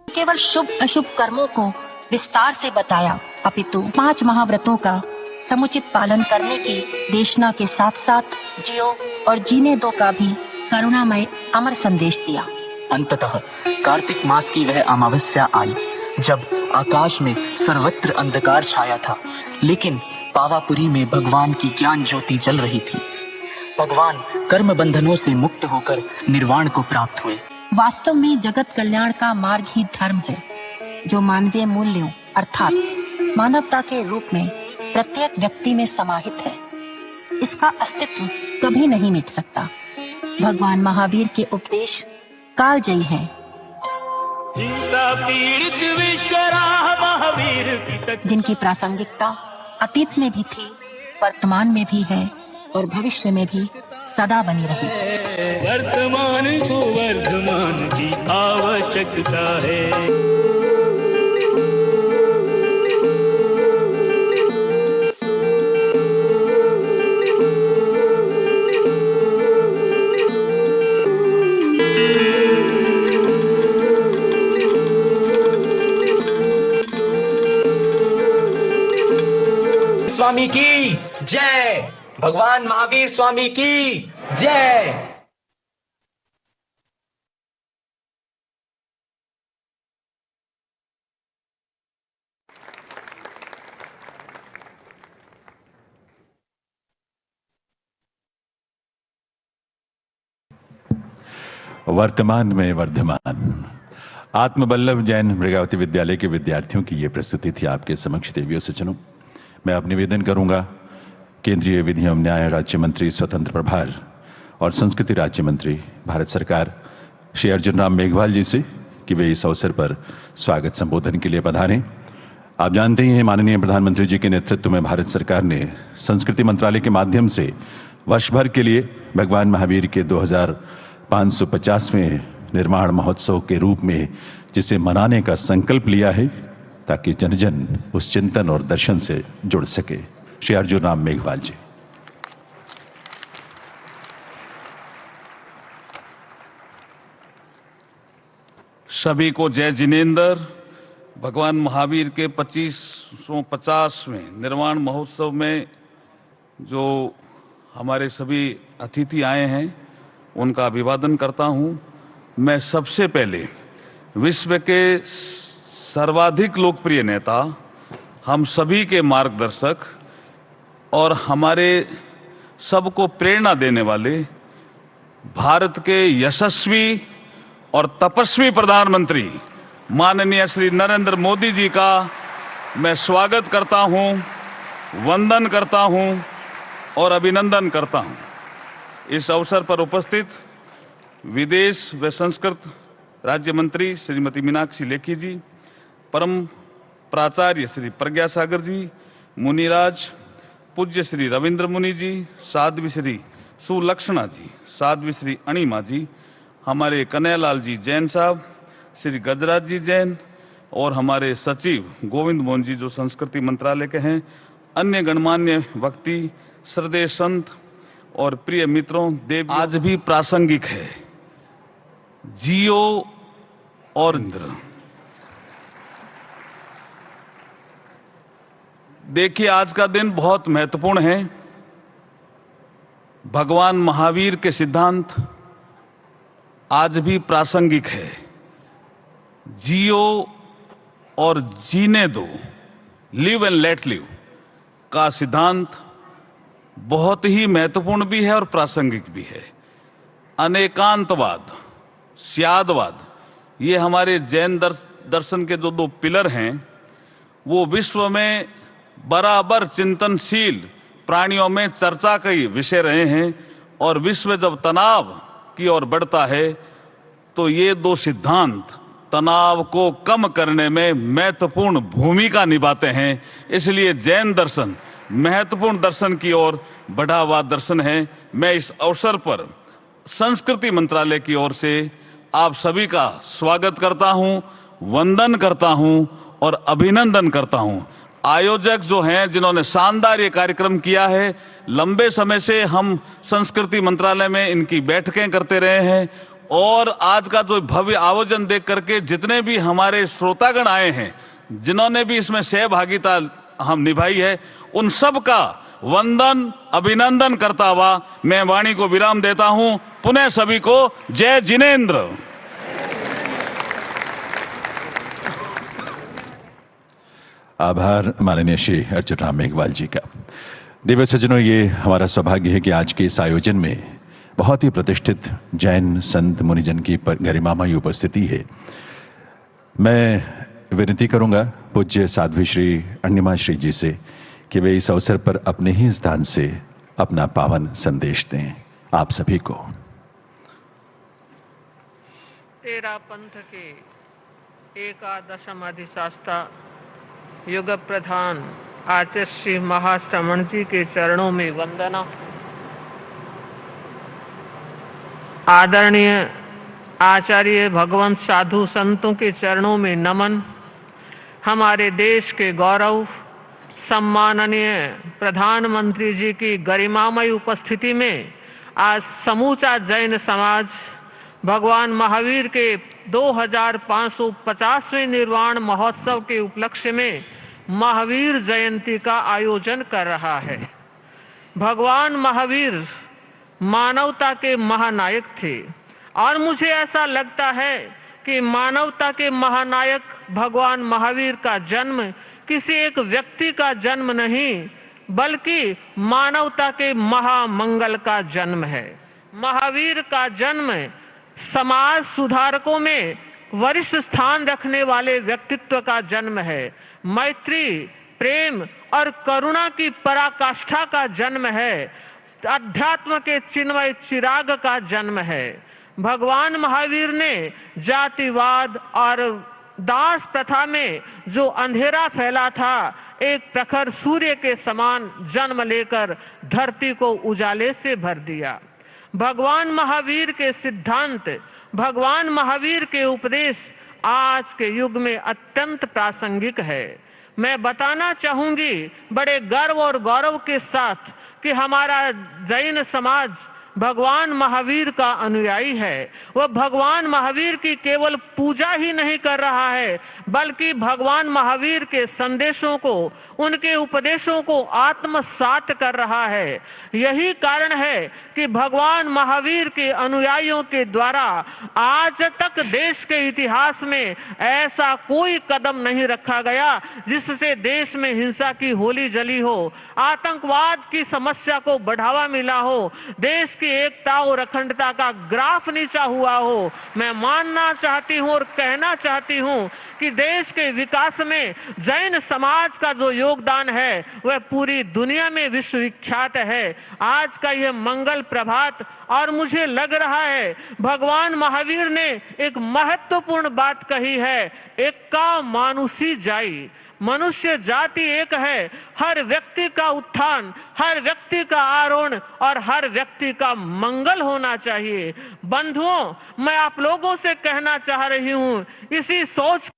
केवल शुभ अशुभ कर्मों को विस्तार से बताया, अपितु 5 महाव्रतों का समुचित पालन करने की देशना के साथ साथ जियो और जीने दो का भी करुणामय अमर संदेश दिया। अंततः कार्तिक मास की वह अमावस्या आई जब आकाश में सर्वत्र अंधकार छाया था, लेकिन पावापुरी में भगवान की ज्ञान ज्योति जल रही थी। भगवान कर्म बंधनों से मुक्त होकर निर्वाण को प्राप्त हुए। वास्तव में जगत कल्याण का मार्ग ही धर्म है, जो मानवीय मूल्यों अर्थात मानवता के रूप में प्रत्येक व्यक्ति में समाहित है। इसका अस्तित्व कभी नहीं मिट सकता। भगवान महावीर के उपदेश कालजयी हैं, जिनकी प्रासंगिकता अतीत में भी थी, वर्तमान में भी है और भविष्य में भी सदा बनी रहेगी। वर्तमान को वर्धमान की आवश्यकता है। स्वामी की जय, भगवान महावीर स्वामी की जय। वर्तमान में वर्धमान। आत्मबल्लभ जैन मृगावती विद्यालय के विद्यार्थियों की ये प्रस्तुति थी आपके समक्ष। देवियों सज्जनों, मैं अब निवेदन करूंगा केंद्रीय विधि एवं न्याय राज्य मंत्री स्वतंत्र प्रभार और संस्कृति राज्य मंत्री भारत सरकार श्री अर्जुन राम मेघवाल जी से कि वे इस अवसर पर स्वागत संबोधन के लिए पधारें। आप जानते ही हैं, माननीय प्रधानमंत्री जी के नेतृत्व में भारत सरकार ने संस्कृति मंत्रालय के माध्यम से वर्ष भर के लिए भगवान महावीर के 2550वें निर्माण महोत्सव के रूप में जिसे मनाने का संकल्प लिया है, ताकि जन जन उस चिंतन और दर्शन से जुड़ सके। श्री अर्जुन राम मेघवाल जी। सभी को जय जिनेंद्र। भगवान महावीर के 2550वें निर्वाण महोत्सव में जो हमारे सभी अतिथि आए हैं उनका अभिवादन करता हूं। मैं सबसे पहले विश्व के सर्वाधिक लोकप्रिय नेता, हम सभी के मार्गदर्शक और हमारे सबको प्रेरणा देने वाले भारत के यशस्वी और तपस्वी प्रधानमंत्री माननीय श्री नरेंद्र मोदी जी का मैं स्वागत करता हूं, वंदन करता हूं और अभिनंदन करता हूं। इस अवसर पर उपस्थित विदेश व संस्कृत राज्य मंत्री श्रीमती मीनाक्षी लेखी जी, परम प्राचार्य श्री प्रज्ञा सागर जी, मुनिराज पूज्य श्री रविंद्र मुनि जी, साध्वी श्री सुलक्षणा जी, साध्वी श्री अणिमा जी, हमारे कन्हैयालाल जी जैन साहब, श्री गजराज जी जैन और हमारे सचिव गोविंद मोहन जी जो संस्कृति मंत्रालय के हैं, अन्य गणमान्य व्यक्ति, श्रद्धेय संत और प्रिय मित्रों, देव आज भी प्रासंगिक है। जियो और इंद्र। देखिए, आज का दिन बहुत महत्वपूर्ण है। भगवान महावीर के सिद्धांत आज भी प्रासंगिक है। जियो और जीने दो, लिव एंड लेट लिव का सिद्धांत बहुत ही महत्वपूर्ण भी है और प्रासंगिक भी है। अनेकांतवाद, स्यादवाद, ये हमारे जैन दर्शन के जो दो पिलर हैं, वो विश्व में बराबर चिंतनशील प्राणियों में चर्चा के विषय रहे हैं। और विश्व जब तनाव की ओर बढ़ता है तो ये दो सिद्धांत तनाव को कम करने में महत्वपूर्ण भूमिका निभाते हैं। इसलिए जैन दर्शन महत्वपूर्ण दर्शन की ओर बढ़ा हुआ दर्शन है। मैं इस अवसर पर संस्कृति मंत्रालय की ओर से आप सभी का स्वागत करता हूं, वंदन करता हूं और अभिनंदन करता हूं। आयोजक जो हैं, जिन्होंने शानदार ये कार्यक्रम किया है, लंबे समय से हम संस्कृति मंत्रालय में इनकी बैठकें करते रहे हैं और आज का जो भव्य आयोजन देख करके जितने भी हमारे श्रोतागण आए हैं, जिन्होंने भी इसमें सहभागिता हम निभाई है, उन सब का वंदन अभिनंदन करता हुआ मैं वाणी को विराम देता हूं। पुनः सभी को जय जिनेंद्र। आभार माननीय श्री अर्जुन राम मेघवाल जी का। दिव्य सज्जनों, ये हमारा सौभाग्य है कि आज के इस आयोजन में बहुत ही प्रतिष्ठित जैन संत मुनिजन की गरिमामयी उपस्थिति है। मैं विनती करूंगा पूज्य साध्वी श्री अण्णिमा श्री जी से कि वे इस अवसर पर अपने ही स्थान से अपना पावन संदेश दें आप सभी को। तेरा पंथ के एकादशम अधिशास्ता युग प्रधान आचार्य श्री महाश्रमण जी के चरणों में वंदना। आदरणीय आचार्य भगवंत साधु संतों के चरणों में नमन। हमारे देश के गौरव सम्माननीय प्रधानमंत्री जी की गरिमामय उपस्थिति में आज समूचा जैन समाज भगवान महावीर के 2550वें निर्वाण महोत्सव के उपलक्ष्य में महावीर जयंती का आयोजन कर रहा है। भगवान महावीर मानवता के महानायक थे और मुझे ऐसा लगता है कि मानवता के महानायक भगवान महावीर का जन्म किसी एक व्यक्ति का जन्म नहीं बल्कि मानवता के महामंगल का जन्म है। महावीर का जन्म समाज सुधारकों में वरिष्ठ स्थान रखने वाले व्यक्तित्व का जन्म है। मैत्री, प्रेम और करुणा की पराकाष्ठा का जन्म है। अध्यात्म के चिन्मय चिराग का जन्म है। भगवान महावीर ने जातिवाद और दास प्रथा में जो अंधेरा फैला था एक प्रखर सूर्य के समान जन्म लेकर धरती को उजाले से भर दिया। भगवान महावीर के सिद्धांत, भगवान महावीर के उपदेश आज के युग में अत्यंत प्रासंगिक है। मैं बताना चाहूंगी बड़े गर्व और गौरव के साथ कि हमारा जैन समाज भगवान महावीर का अनुयायी है। वह भगवान महावीर की केवल पूजा ही नहीं कर रहा है बल्कि भगवान महावीर के संदेशों को, उनके उपदेशों को आत्मसात कर रहा है। यही कारण है कि भगवान महावीर के अनुयायियों के द्वारा आज तक देश के इतिहास में ऐसा कोई कदम नहीं रखा गया जिससे देश में हिंसा की होली जली हो, आतंकवाद की समस्या को बढ़ावा मिला हो, देश की एकता और अखंडता का ग्राफ नीचा हुआ हो। मैं मानना चाहती हूँ और कहना चाहती हूँ कि देश के विकास में जैन समाज का जो योगदान है वह पूरी दुनिया में विश्वविख्यात है। आज का यह मंगल प्रभात और मुझे लग रहा है भगवान महावीर ने एक महत्वपूर्ण बात कही है, एक्का मानुषी जाई। मनुष्य जाति एक है, हर व्यक्ति का उत्थान, हर व्यक्ति का आरोहण और हर व्यक्ति का मंगल होना चाहिए। बंधुओं, मैं आप लोगों से कहना चाह रही हूं, इसी सोच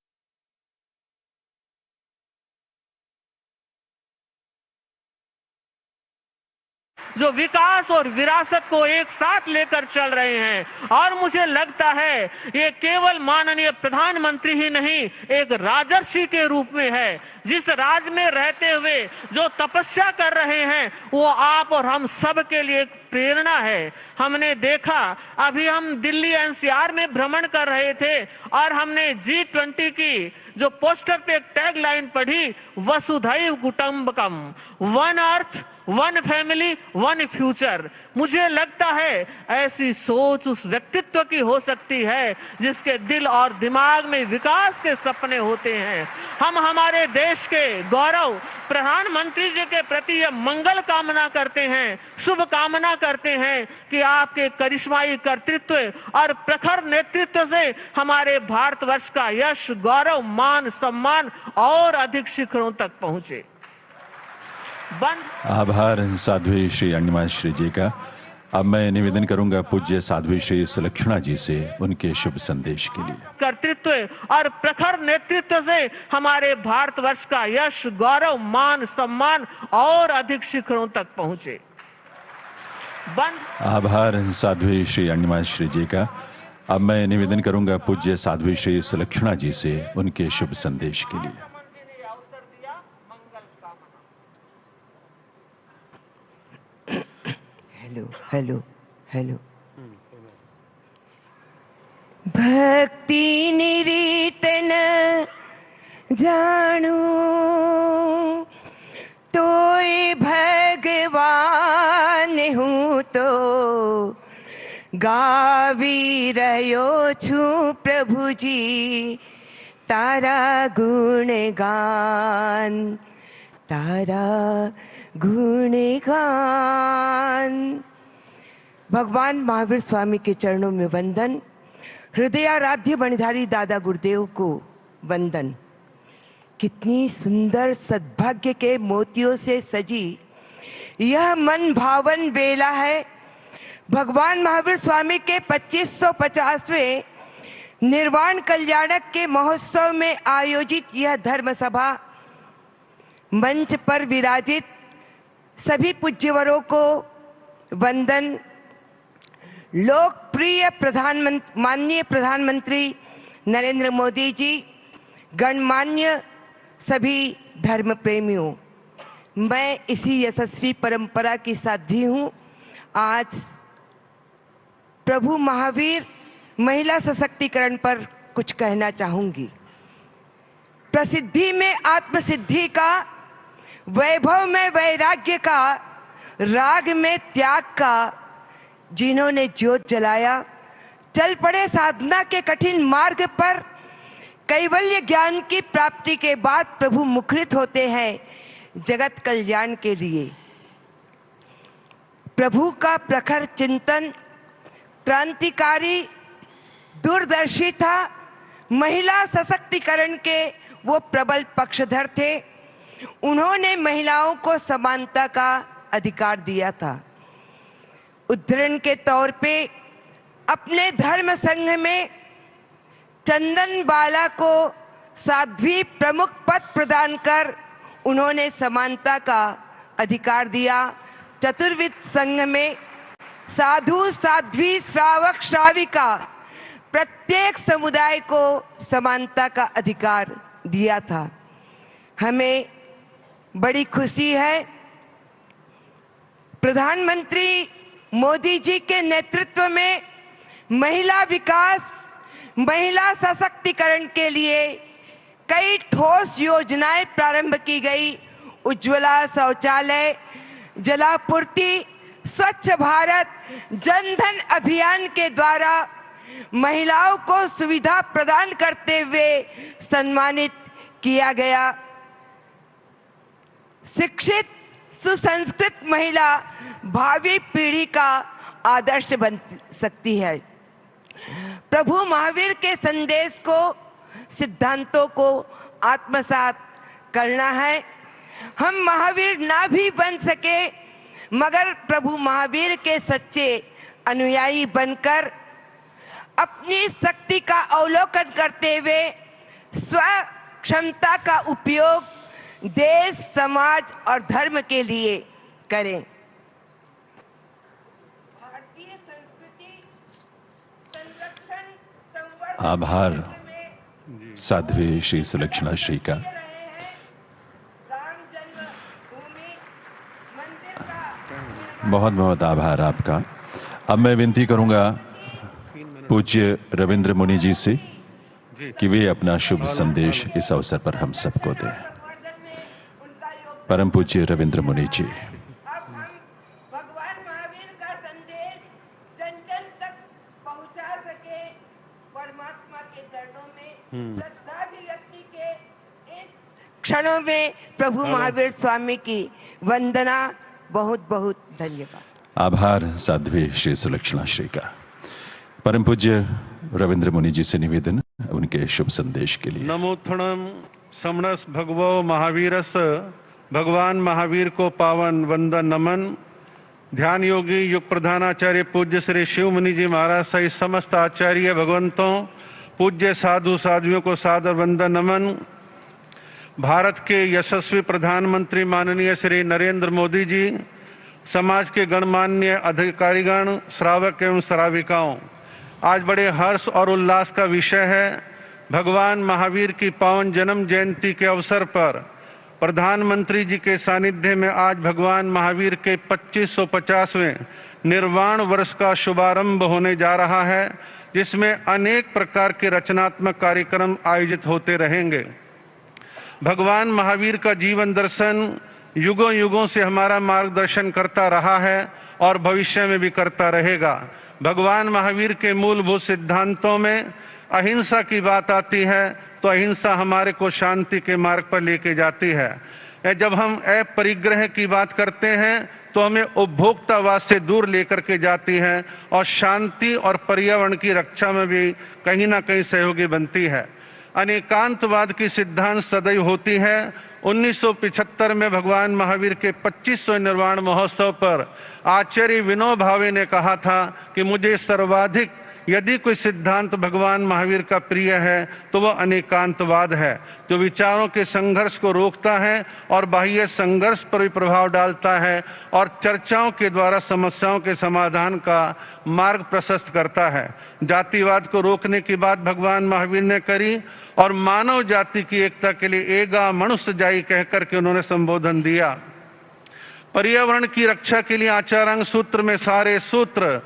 जो विकास और विरासत को एक साथ लेकर चल रहे हैं और मुझे लगता है ये केवल माननीय प्रधानमंत्री ही नहीं एक राजर्षि के रूप में है। जिस राज में रहते हुए जो तपस्या कर रहे हैं वो आप और हम सब के लिए एक प्रेरणा है। हमने देखा, अभी हम दिल्ली एनसीआर में भ्रमण कर रहे थे और हमने G20 की जो पोस्टर पे एक टैग लाइन पढ़ी, वसुधैव कुटुंबकम, one earth, one family, one future. मुझे लगता है ऐसी सोच उस व्यक्तित्व की हो सकती है जिसके दिल और दिमाग में विकास के सपने होते हैं। हम हमारे देश के गौरव प्रधानमंत्री जी के प्रति यह मंगल कामना करते हैं, शुभ कामना करते हैं कि आपके करिश्माई कर्तृत्व और प्रखर नेतृत्व से हमारे भारतवर्ष का यश, गौरव, मान, सम्मान और अधिक शिखरों तक पहुंचे। आभार साध्वी श्री अण्णिमा श्री जी का। अब मैं निवेदन करूंगा पूज्य साध्वी श्री सुलक्षणा जी से उनके शुभ संदेश के लिए। कर्तृत्व और प्रखर नेतृत्व से हमारे भारतवर्ष का यश, गौरव, मान, सम्मान और अधिक शिखरों तक पहुंचे। आभार साध्वी श्री अण्णिमा श्री जी का। अब मैं निवेदन करूंगा पूज्य साध्वी श्री सुलक्षणा जी से उनके शुभ संदेश के लिए। Hello hello hello. भक्ति निरीत न जानू गावी रह्यो छू प्रभु जी तारा गुणगान, तारा गुणगान। भगवान महावीर स्वामी के चरणों में वंदन। हृदयाराध्य बणिधारी दादा गुरुदेव को वंदन। कितनी सुंदर सद्भाग्य के मोतियों से सजी यह मन भावन बेला है। भगवान महावीर स्वामी के 2550वें निर्वाण कल्याणक के महोत्सव में आयोजित यह धर्म सभा, मंच पर विराजित सभी पूज्यवरों को वंदन। लोकप्रिय माननीय प्रधानमंत्री नरेंद्र मोदी जी, गणमान्य सभी धर्म प्रेमियों, मैं इसी यशस्वी परंपरा की साध्वी हूँ। आज प्रभु महावीर महिला सशक्तिकरण पर कुछ कहना चाहूंगी। प्रसिद्धि में आत्मसिद्धि का, वैभव में वैराग्य का, राग में त्याग का जिन्होंने ज्योत जलाया, चल पड़े साधना के कठिन मार्ग पर। कैवल्य ज्ञान की प्राप्ति के बाद प्रभु मुखरित होते हैं जगत कल्याण के लिए। प्रभु का प्रखर चिंतन क्रांतिकारी, दूरदर्शी था। महिला सशक्तिकरण के वो प्रबल पक्षधर थे। उन्होंने महिलाओं को समानता का अधिकार दिया था। उदाहरण के तौर पे अपने धर्म संघ में चंदन बाला को साध्वी प्रमुख पद प्रदान कर उन्होंने समानता का अधिकार दिया। चतुर्विद संघ में साधु, साध्वी, श्रावक, श्राविका प्रत्येक समुदाय को समानता का अधिकार दिया था। हमें बड़ी खुशी है प्रधानमंत्री मोदी जी के नेतृत्व में महिला विकास, महिला सशक्तिकरण के लिए कई ठोस योजनाएं प्रारंभ की गई। उज्ज्वला शौचालय, जलापूर्ति, स्वच्छ भारत, जनधन अभियान के द्वारा महिलाओं को सुविधा प्रदान करते हुए सम्मानित किया गया। शिक्षित सुसंस्कृत महिला भावी पीढ़ी का आदर्श बन सकती है। प्रभु महावीर के संदेश को, सिद्धांतों को आत्मसात करना है। हम महावीर ना भी बन सके मगर प्रभु महावीर के सच्चे अनुयायी बनकर अपनी शक्ति का अवलोकन करते हुए स्व क्षमता का उपयोग देश, समाज और धर्म के लिए करें। भारतीय संस्कृति संरक्षण संवर्धन। आभार साध्वी श्री सुलक्षणा श्री का। बहुत बहुत आभार आपका। अब मैं विनती करूंगा पूज्य रविंद्र मुनि जी से कि वे अपना शुभ संदेश इस अवसर पर हम सबको दें। परम पूज्य रविंद्र मुनि जी। अब हम भगवान महावीर का संदेश जन जन तक पहुंचा सके, परमात्मा के चरणों में श्रद्धाभिव्यक्ति के इस क्षणों में प्रभु महावीर स्वामी की वंदना। बहुत बहुत धन्यवाद। आभार साध्वी श्री सुलक्षणा श्री का। परम पूज्य रविंद्र मुनि जी से निवेदन उनके शुभ संदेश के लिए। नमोत्थनम समणस भगवो महावीरस। भगवान महावीर को पावन वंदन नमन। ध्यान योगी युग प्रधानाचार्य पूज्य श्री शिव मुनि जी महाराज सहित समस्त आचार्य भगवंतों, पूज्य साधु साध्वियों को सादर वंदन नमन। भारत के यशस्वी प्रधानमंत्री माननीय श्री नरेंद्र मोदी जी, समाज के गणमान्य अधिकारीगण, श्रावक एवं श्राविकाओं, आज बड़े हर्ष और उल्लास का विषय है। भगवान महावीर की पावन जन्म जयंती के अवसर पर प्रधानमंत्री जी के सानिध्य में आज भगवान महावीर के 2550वें निर्वाण वर्ष का शुभारंभ होने जा रहा है, जिसमें अनेक प्रकार के रचनात्मक कार्यक्रम आयोजित होते रहेंगे। भगवान महावीर का जीवन दर्शन युगों युगों से हमारा मार्गदर्शन करता रहा है और भविष्य में भी करता रहेगा। भगवान महावीर के मूलभूत सिद्धांतों में अहिंसा की बात आती है तो अहिंसा हमारे को शांति के मार्ग पर लेके जाती है। जब हम अपरिग्रह की बात करते हैं तो हमें उपभोक्तावाद से दूर लेकर के जाती है और शांति और पर्यावरण की रक्षा में भी कहीं ना कहीं सहयोगी बनती है। अनेकांतवाद की सिद्धांत सदैव होती है। 1975 में भगवान महावीर के 25वें निर्वाण महोत्सव पर आचार्य विनोबा भावे ने कहा था कि मुझे सर्वाधिक यदि कोई सिद्धांत भगवान महावीर का प्रिय है तो वह अनेकांतवाद है, जो विचारों के संघर्ष को रोकता है और बाह्य संघर्ष पर भी प्रभाव डालता है और चर्चाओं के द्वारा समस्याओं के समाधान का मार्ग प्रशस्त करता है। जातिवाद को रोकने की बात भगवान महावीर ने करी और मानव जाति की एकता के लिए एगा मनुष्य जाई कहकर के उन्होंने संबोधन दिया। पर्यावरण की रक्षा के लिए आचारांग सूत्र में सारे सूत्र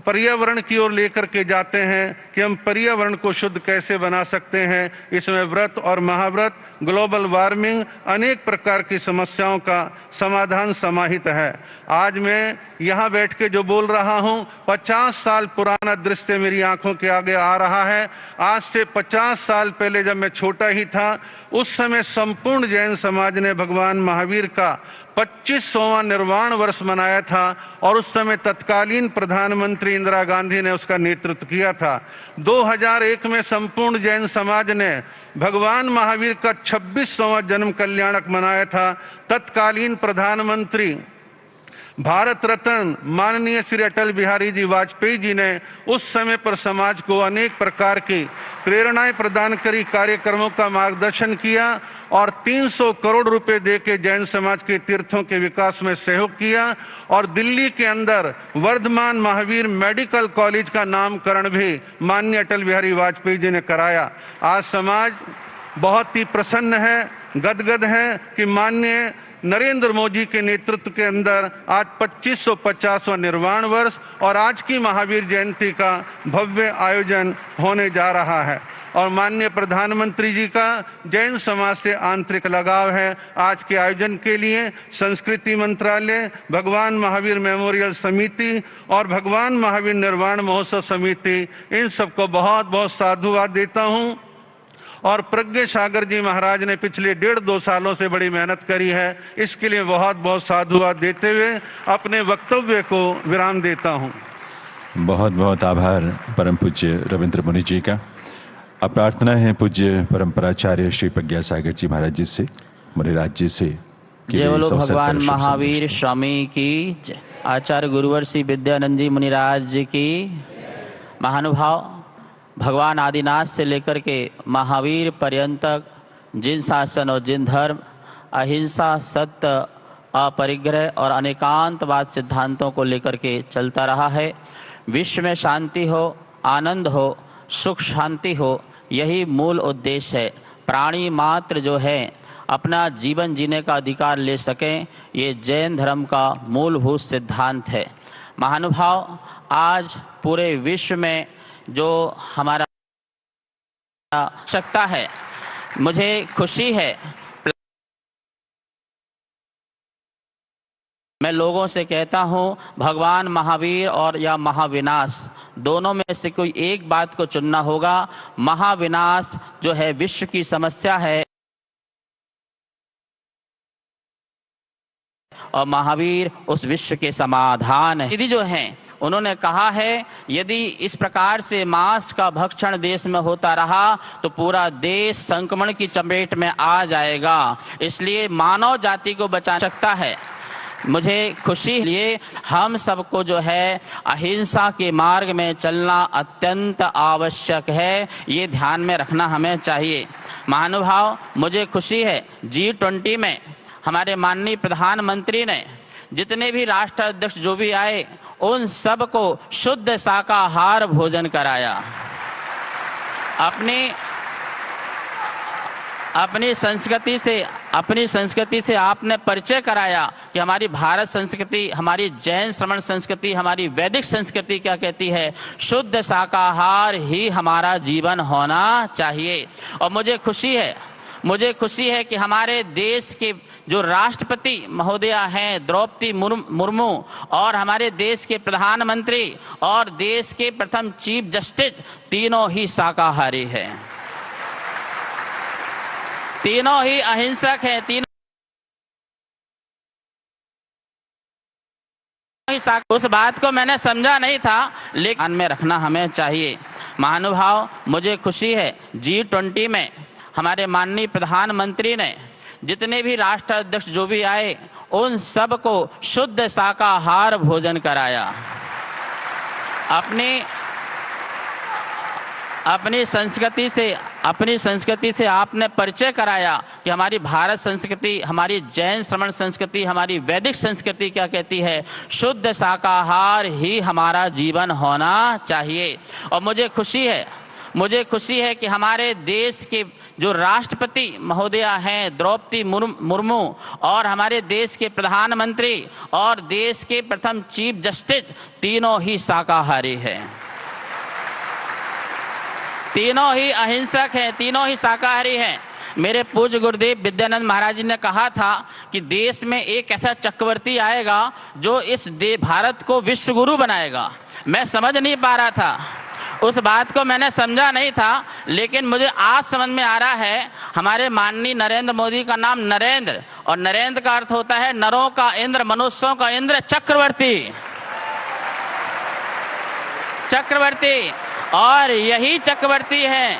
पर्यावरण की ओर लेकर के जाते हैं कि हम पर्यावरण को शुद्ध कैसे बना सकते हैं। इसमें व्रत और महाव्रत, ग्लोबल वार्मिंग, अनेक प्रकार की समस्याओं का समाधान समाहित है। आज मैं यहाँ बैठ के जो बोल रहा हूँ 50 साल पुराना दृश्य मेरी आंखों के आगे आ रहा है। आज से 50 साल पहले जब मैं छोटा ही था, उस समय संपूर्ण जैन समाज ने भगवान महावीर का 25वां निर्वाण वर्ष मनाया था और उस समय तत्कालीन प्रधानमंत्री इंदिरा गांधी ने उसका नेतृत्व किया था। 2001 में संपूर्ण जैन समाज ने भगवान महावीर का 26वां जन्म कल्याणक मनाया था। तत्कालीन प्रधानमंत्री भारत रत्न माननीय श्री अटल बिहारी जी वाजपेयी जी ने उस समय पर समाज को अनेक प्रकार की प्रेरणाएं प्रदान करी, कार्यक्रमों का मार्गदर्शन किया और 300 करोड़ रुपए देके जैन समाज के तीर्थों के विकास में सहयोग किया और दिल्ली के अंदर वर्धमान महावीर मेडिकल कॉलेज का नामकरण भी माननीय अटल बिहारी वाजपेयी जी ने कराया। आज समाज बहुत ही प्रसन्न है, गदगद है कि माननीय नरेंद्र मोदी के नेतृत्व के अंदर आज 2550वां निर्वाण वर्ष और आज की महावीर जयंती का भव्य आयोजन होने जा रहा है और माननीय प्रधानमंत्री जी का जैन समाज से आंतरिक लगाव है। आज के आयोजन के लिए संस्कृति मंत्रालय, भगवान महावीर मेमोरियल समिति और भगवान महावीर निर्वाण महोत्सव समिति, इन सबको बहुत बहुत साधुवाद देता हूँ। और प्रज्ञ सागर जी महाराज ने पिछले 1.5-2 सालों से बड़ी मेहनत करी है, इसके लिए बहुत बहुत साधुवाद देते हुए अपने वक्तव्य को विराम देता हूँ। बहुत बहुत आभार परम पूज्य रविंद्र मुनि जी का। अब प्रार्थना है पूज्य परंपराचार्य श्री प्रज्ञा सागर जी महाराज जी से, मुनिराज जी से। जय बोलो भगवान महावीर स्वामी की, आचार्य गुरुवर श्री विद्यानंद जी मुनिराज जी की। महानुभाव, भगवान आदिनाथ से लेकर के महावीर पर्यंत तक जिन शासन और जिन धर्म अहिंसा, सत्य, अपरिग्रह और अनेकांतवाद सिद्धांतों को लेकर के चलता रहा है, विश्व में शांति हो, आनंद हो, सुख शांति हो, यही मूल उद्देश्य है। प्राणी मात्र जो है अपना जीवन जीने का अधिकार ले सकें, ये जैन धर्म का मूलभूत सिद्धांत है। महानुभाव, आज पूरे विश्व में जो हमारा आवश्यकता है, मुझे खुशी है, मैं लोगों से कहता हूँ भगवान महावीर और या महाविनाश, दोनों में से कोई एक बात को चुनना होगा। महाविनाश जो है विश्व की समस्या है और महावीर उस विश्व के समाधान है। यदि जो हैं उन्होंने कहा है यदि इस प्रकार से मांस का भक्षण देश में होता रहा तो पूरा देश संक्रमण की चपेट में आ जाएगा। इसलिए मानव जाति को बचा सकता है। मुझे खुशी लिए हम सबको जो है अहिंसा के मार्ग में चलना अत्यंत आवश्यक है, ये ध्यान में रखना हमें चाहिए। महानुभाव, मुझे खुशी है G20 में हमारे माननीय प्रधानमंत्री ने जितने भी राष्ट्र अध्यक्ष जो भी आए उन सब को शुद्ध शाकाहार भोजन कराया। अपनी संस्कृति से आपने परिचय कराया कि हमारी भारत संस्कृति, हमारी जैन श्रमण संस्कृति, हमारी वैदिक संस्कृति क्या कहती है, शुद्ध शाकाहार ही हमारा जीवन होना चाहिए। और मुझे खुशी है मुझे खुशी है कि हमारे देश के जो राष्ट्रपति महोदया हैं द्रौपदी मुर्मू और हमारे देश के प्रधानमंत्री और देश के प्रथम चीफ जस्टिस तीनों ही शाकाहारी हैं, तीनों ही अहिंसक हैं, तीनों उस बात को मैंने समझा नहीं था, लेकिन ध्यान में रखना हमें चाहिए। महानुभाव, मुझे खुशी है G20 में हमारे माननीय प्रधानमंत्री ने जितने भी राष्ट्र अध्यक्ष जो भी आए उन सब को शुद्ध शाकाहार भोजन कराया। अपनी संस्कृति से आपने परिचय कराया कि हमारी भारत संस्कृति, हमारी जैन श्रमण संस्कृति, हमारी वैदिक संस्कृति क्या कहती है, शुद्ध शाकाहार ही हमारा जीवन होना चाहिए। और मुझे खुशी है कि हमारे देश के जो राष्ट्रपति महोदया हैं द्रौपदी मुर्मू और हमारे देश के प्रधानमंत्री और देश के प्रथम चीफ जस्टिस तीनों ही शाकाहारी हैं, तीनों ही अहिंसक हैं, तीनों ही शाकाहारी हैं। मेरे पूज्य गुरुदेव विद्यानंद महाराज जी ने कहा था कि देश में एक ऐसा चक्रवर्ती आएगा जो इस भारत को विश्व गुरु बनाएगा। मैं समझ नहीं पा रहा था, उस बात को मैंने समझा नहीं था, लेकिन मुझे आज समझ में आ रहा है। हमारे माननीय नरेंद्र मोदी का नाम नरेंद्र, और नरेंद्र का अर्थ होता है नरों का इंद्र, मनुष्यों का इंद्र, चक्रवर्ती, और यही चक्रवर्ती हैं।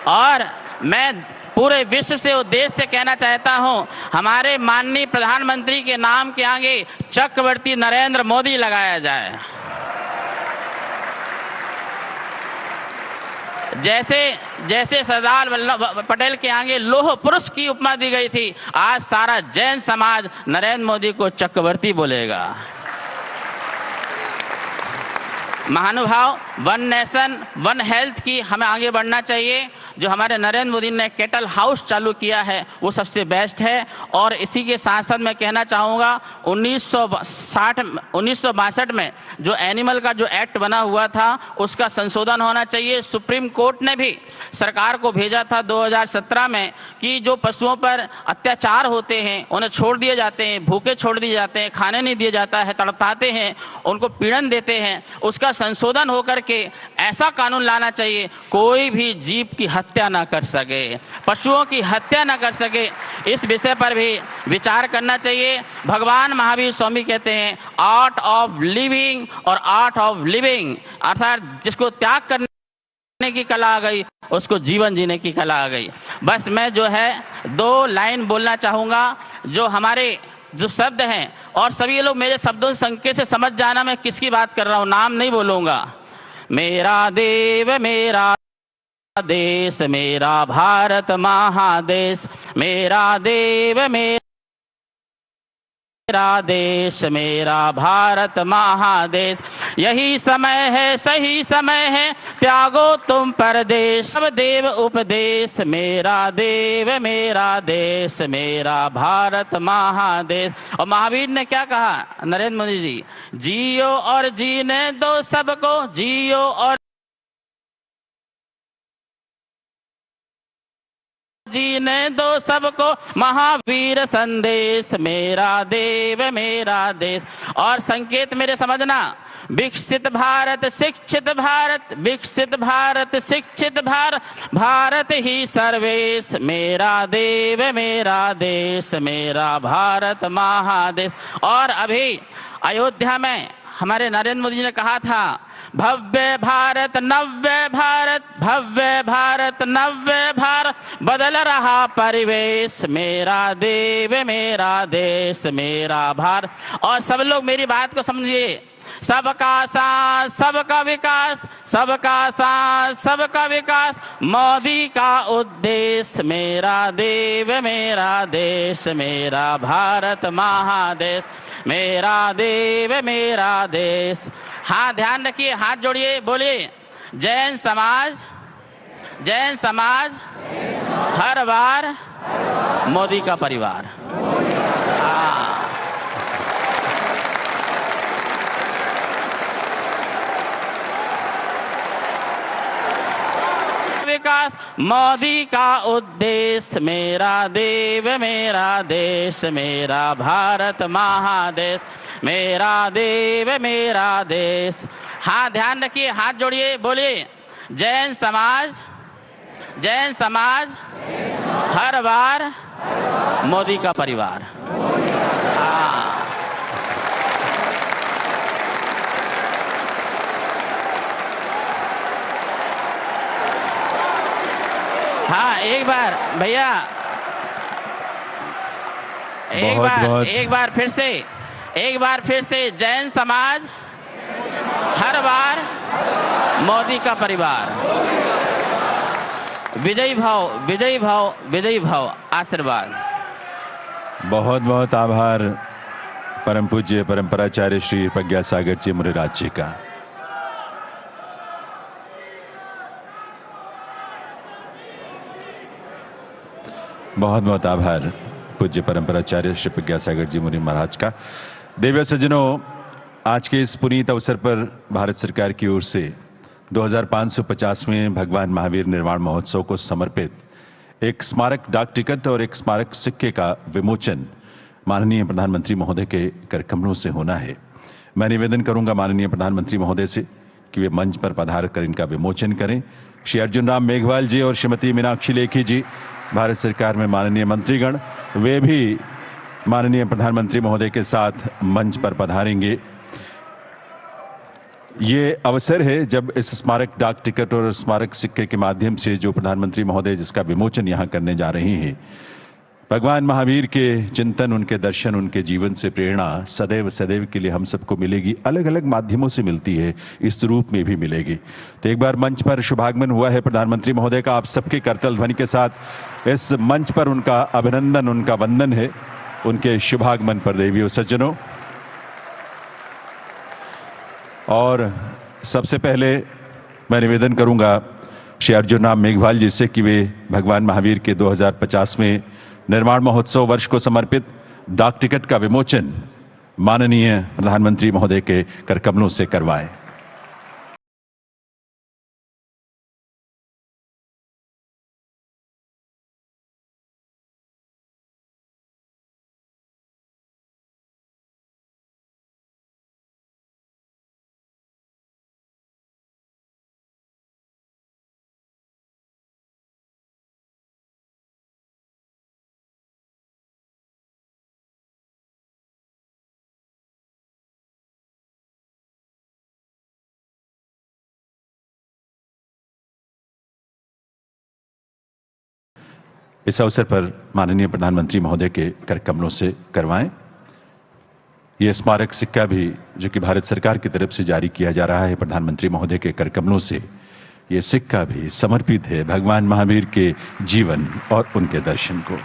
और मैं पूरे विश्व से उद्देश्य से कहना चाहता हूं, हमारे माननीय प्रधानमंत्री के नाम के आगे चक्रवर्ती नरेंद्र मोदी लगाया जाए। जैसे सरदार वल्लभ पटेल के आगे लौह पुरुष की उपमा दी गई थी, आज सारा जैन समाज नरेंद्र मोदी को चक्रवर्ती बोलेगा। महानुभाव, वन नेशन वन हेल्थ की हमें आगे बढ़ना चाहिए। जो हमारे नरेंद्र मोदी ने केटल हाउस चालू किया है वो सबसे बेस्ट है। और इसी के साथ साथ मैं कहना चाहूँगा 1962 में जो एनिमल का जो एक्ट बना हुआ था उसका संशोधन होना चाहिए। सुप्रीम कोर्ट ने भी सरकार को भेजा था 2017 में कि जो पशुओं पर अत्याचार होते हैं, उन्हें छोड़ दिए जाते हैं, भूखे छोड़ दिए जाते हैं, खाने नहीं दिया जाता है, तड़पाते हैं, उनको पीड़न देते हैं, उसका संशोधन होकर के ऐसा कानून लाना चाहिए कोई भी जीव की हत्या ना कर सके, पशुओं की हत्या ना कर सके। इस विषय पर भी विचार करना चाहिए। भगवान महावीर स्वामी कहते हैं आर्ट ऑफ लिविंग और आर्ट ऑफ लिविंग, अर्थात जिसको त्याग करने की कला आ गई उसको जीवन जीने की कला आ गई। बस मैं जो है 2 लाइन बोलना चाहूँगा जो हमारे जो शब्द हैं, और सभी लोग मेरे शब्दों से संकेत से समझ जाना मैं किसकी बात कर रहा हूँ, नाम नहीं बोलूँगा। मेरा देव मेरा देश, मेरा भारत महादेश, मेरा देव मेरा देश, मेरा भारत महादेश। यही समय है, सही समय है, त्यागो तुम परदेश, सब देव उपदेश। मेरा देव मेरा देश, मेरा भारत महादेश। और महावीर ने क्या कहा, नरेंद्र मोदी जी, जियो और जीने दो सबको, जियो और जीने दो सबको, महावीर संदेश। मेरा देव मेरा देश। और संकेत मेरे समझना, विकसित भारत शिक्षित भारत, विकसित भारत शिक्षित भारत, भारत ही सर्वेश। मेरा देव मेरा देश, मेरा भारत महादेश। और अभी अयोध्या में हमारे नरेंद्र मोदी जी ने कहा था भव्य भारत नव्य भारत, भव्य भारत नव्य भारत, बदल रहा परिवेश। मेरा देव मेरा देश, मेरा भारत। और सब लोग मेरी बात को समझिए, सबका साथ सबका विकास, सबका साथ सबका विकास, मोदी का उद्देश्य। मेरा देव मेरा देश, मेरा भारत महादेश, मेरा देव मेरा देश। हाँ, ध्यान रखिए, हाथ जोड़िए, बोलिए जैन समाज, जैन समाज हर बार मोदी का परिवार। हाँ, विकास। मोदी का उद्देश्य मेरा देव मेरा देश, मेरा भारत महादेश, मेरा देव मेरा देश। हाँ, ध्यान रखिए, हाथ जोड़िए, बोलिए जैन समाज, जैन समाज हर बार मोदी का परिवार। हाँ, एक बार भैया, एक बार फिर से जैन समाज हर बार मोदी का परिवार। विजयी भाव, विजयी भाव, विजयी भाव। आशीर्वाद। बहुत बहुत आभार परम पूज्य परंपराचार्य श्री प्रज्ञा सागर जी मुनिराज जी का। बहुत बहुत आभार पूज्य परंपराचार्य श्री प्रज्ञा सागर जी मुनि महाराज का। देवी सज्जनों, आज के इस पुनीत अवसर पर भारत सरकार की ओर से 2550वें भगवान महावीर निर्वाण महोत्सव को समर्पित एक स्मारक डाक टिकट और एक स्मारक सिक्के का विमोचन माननीय प्रधानमंत्री महोदय के कर कमलों से होना है। मैं निवेदन करूंगा माननीय प्रधानमंत्री महोदय से कि वे मंच पर पधार कर इनका विमोचन करें। श्री अर्जुन राम मेघवाल जी और श्रीमती मीनाक्षी लेखी जी, भारत सरकार में माननीय मंत्रीगण, वे भी माननीय प्रधानमंत्री महोदय के साथ मंच पर पधारेंगे। ये अवसर है जब इस स्मारक डाक टिकट और स्मारक सिक्के के माध्यम से जो प्रधानमंत्री महोदय जिसका विमोचन यहाँ करने जा रहे हैं, भगवान महावीर के चिंतन, उनके दर्शन, उनके जीवन से प्रेरणा सदैव सदैव के लिए हम सबको मिलेगी। अलग अलग माध्यमों से मिलती है, इस रूप में भी मिलेगी। तो एक बार मंच पर शुभागमन हुआ है प्रधानमंत्री महोदय का, आप सबके करतल ध्वनि के साथ इस मंच पर उनका अभिनंदन, उनका वंदन है उनके शुभागमन पर देवियों सज्जनों। और सबसे पहले मैं निवेदन करूंगा श्री अर्जुन राम मेघवाल जी से कि वे भगवान महावीर के 2050वें निर्माण महोत्सव वर्ष को समर्पित डाक टिकट का विमोचन माननीय प्रधानमंत्री महोदय के कर कमलों से करवाएं। इस अवसर पर माननीय प्रधानमंत्री महोदय के कर कमलों से करवाएं। ये स्मारक सिक्का भी जो कि भारत सरकार की तरफ से जारी किया जा रहा है प्रधानमंत्री महोदय के कर कमलों से, ये सिक्का भी समर्पित है भगवान महावीर के जीवन और उनके दर्शन को।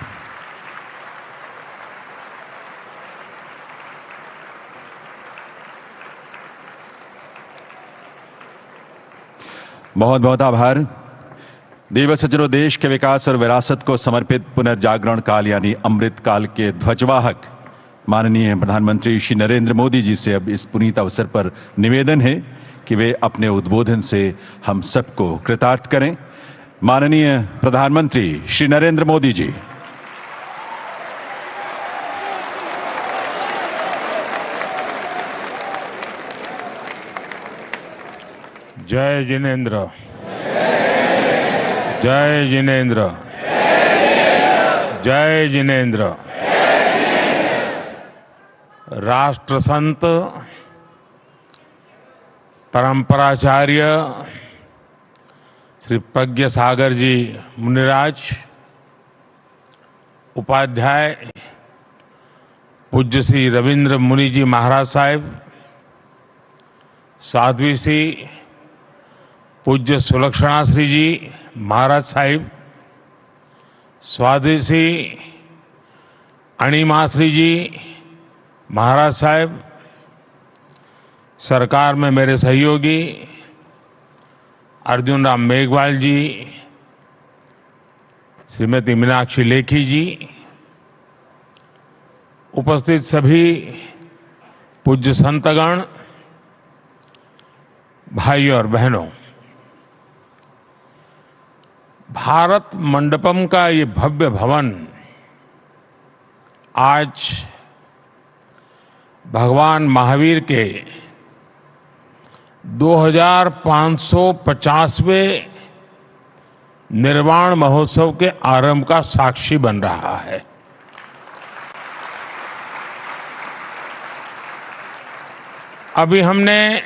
बहुत बहुत आभार। देव सज्जनों, देश के विकास और विरासत को समर्पित पुनर्जागरण काल यानी अमृत काल के ध्वजवाहक माननीय प्रधानमंत्री श्री नरेंद्र मोदी जी से अब इस पुनीत अवसर पर निवेदन है कि वे अपने उद्बोधन से हम सबको कृतार्थ करें। माननीय प्रधानमंत्री श्री नरेंद्र मोदी जी। जय जिनेंद्र, जय जिनेंद्र, जय जिनेंद्र। राष्ट्र संत परंपराचार्य श्री प्रज्ञा सागर जी मुनिराज, उपाध्याय पूज्य श्री रविंद्र मुनि जी महाराज साहिब, साध्वी श्री पूज्य सुलक्षणा श्री जी महाराज साहिब, स्वाधी श्री अणिमा श्री जी महाराज साहिब, सरकार में मेरे सहयोगी अर्जुन राम मेघवाल जी, श्रीमती मीनाक्षी लेखी जी, उपस्थित सभी पूज्य संतगण, भाई और बहनों, भारत मंडपम का ये भव्य भवन आज भगवान महावीर के 2550वें निर्वाण महोत्सव के आरंभ का साक्षी बन रहा है। अभी हमने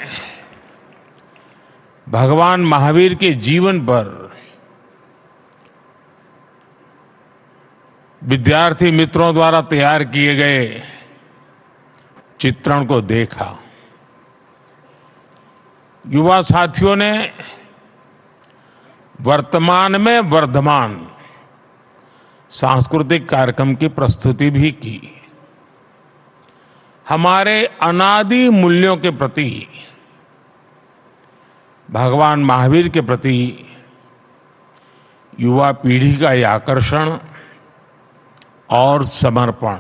भगवान महावीर के जीवन पर विद्यार्थी मित्रों द्वारा तैयार किए गए चित्रण को देखा। युवा साथियों ने वर्तमान में वर्धमान सांस्कृतिक कार्यक्रम की प्रस्तुति भी की। हमारे अनादि मूल्यों के प्रति, भगवान महावीर के प्रति युवा पीढ़ी का ये आकर्षण और समर्पण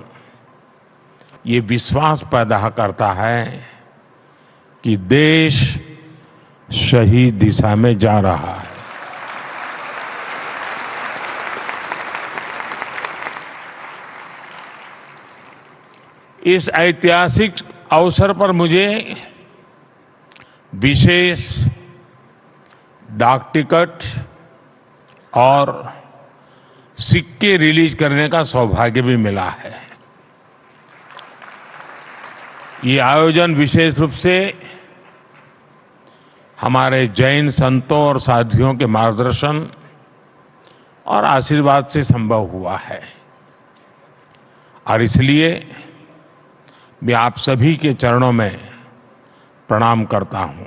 ये विश्वास पैदा करता है कि देश सही दिशा में जा रहा है। इस ऐतिहासिक अवसर पर मुझे विशेष डाक टिकट और सिक्के रिलीज करने का सौभाग्य भी मिला है। ये आयोजन विशेष रूप से हमारे जैन संतों और साधुओं के मार्गदर्शन और आशीर्वाद से संभव हुआ है और इसलिए मैं आप सभी के चरणों में प्रणाम करता हूं।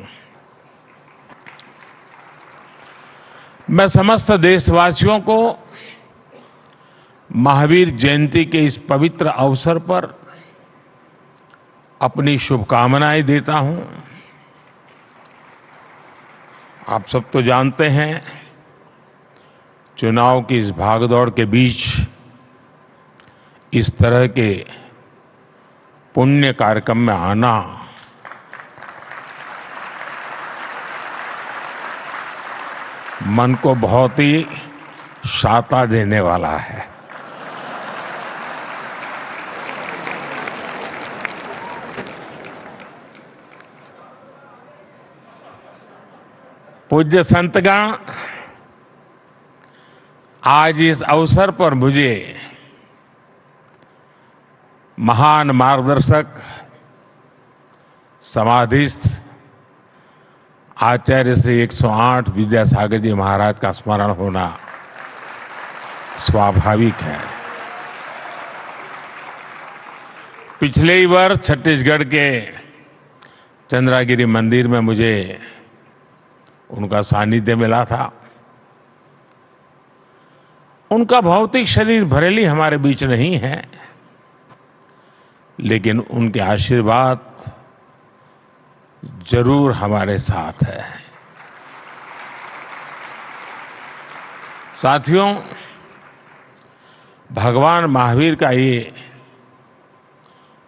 मैं समस्त देशवासियों को महावीर जयंती के इस पवित्र अवसर पर अपनी शुभकामनाएं देता हूं। आप सब तो जानते हैं, चुनाव की इस भागदौड़ के बीच इस तरह के पुण्य कार्यक्रम में आना मन को बहुत ही शाता देने वाला है। पूज्य संतगण, आज इस अवसर पर मुझे महान मार्गदर्शक समाधिस्थ आचार्य श्री 108 विद्यासागर जी महाराज का स्मरण होना स्वाभाविक है। पिछले ही वर्ष छत्तीसगढ़ के चंद्रागिरी मंदिर में मुझे उनका सानिध्य मिला था। उनका भौतिक शरीर भले ही हमारे बीच नहीं है, लेकिन उनके आशीर्वाद जरूर हमारे साथ है। साथियों, भगवान महावीर का ये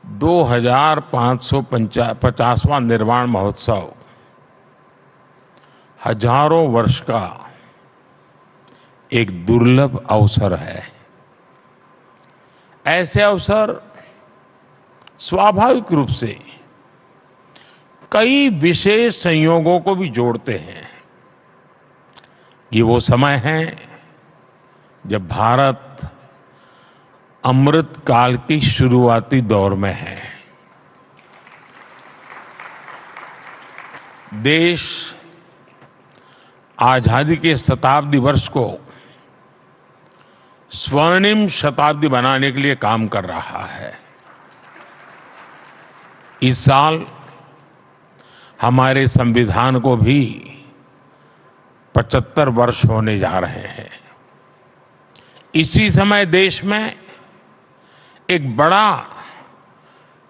2550वां निर्वाण महोत्सव हजारों वर्ष का एक दुर्लभ अवसर है। ऐसे अवसर स्वाभाविक रूप से कई विशेष संयोगों को भी जोड़ते हैं। ये वो समय है जब भारत अमृत काल की शुरुआती दौर में है। देश आजादी के शताब्दी वर्ष को स्वर्णिम शताब्दी बनाने के लिए काम कर रहा है। इस साल हमारे संविधान को भी 75 वर्ष होने जा रहे हैं। इसी समय देश में एक बड़ा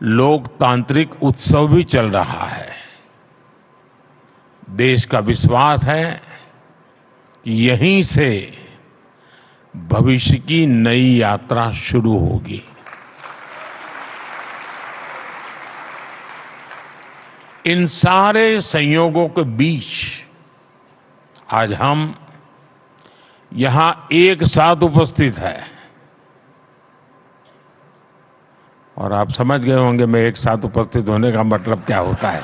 लोकतांत्रिक उत्सव भी चल रहा है। देश का विश्वास है कि यहीं से भविष्य की नई यात्रा शुरू होगी। इन सारे संयोगों के बीच आज हम यहां एक साथ उपस्थित है। और आप समझ गए होंगे मैं एक साथ उपस्थित होने का मतलब क्या होता है।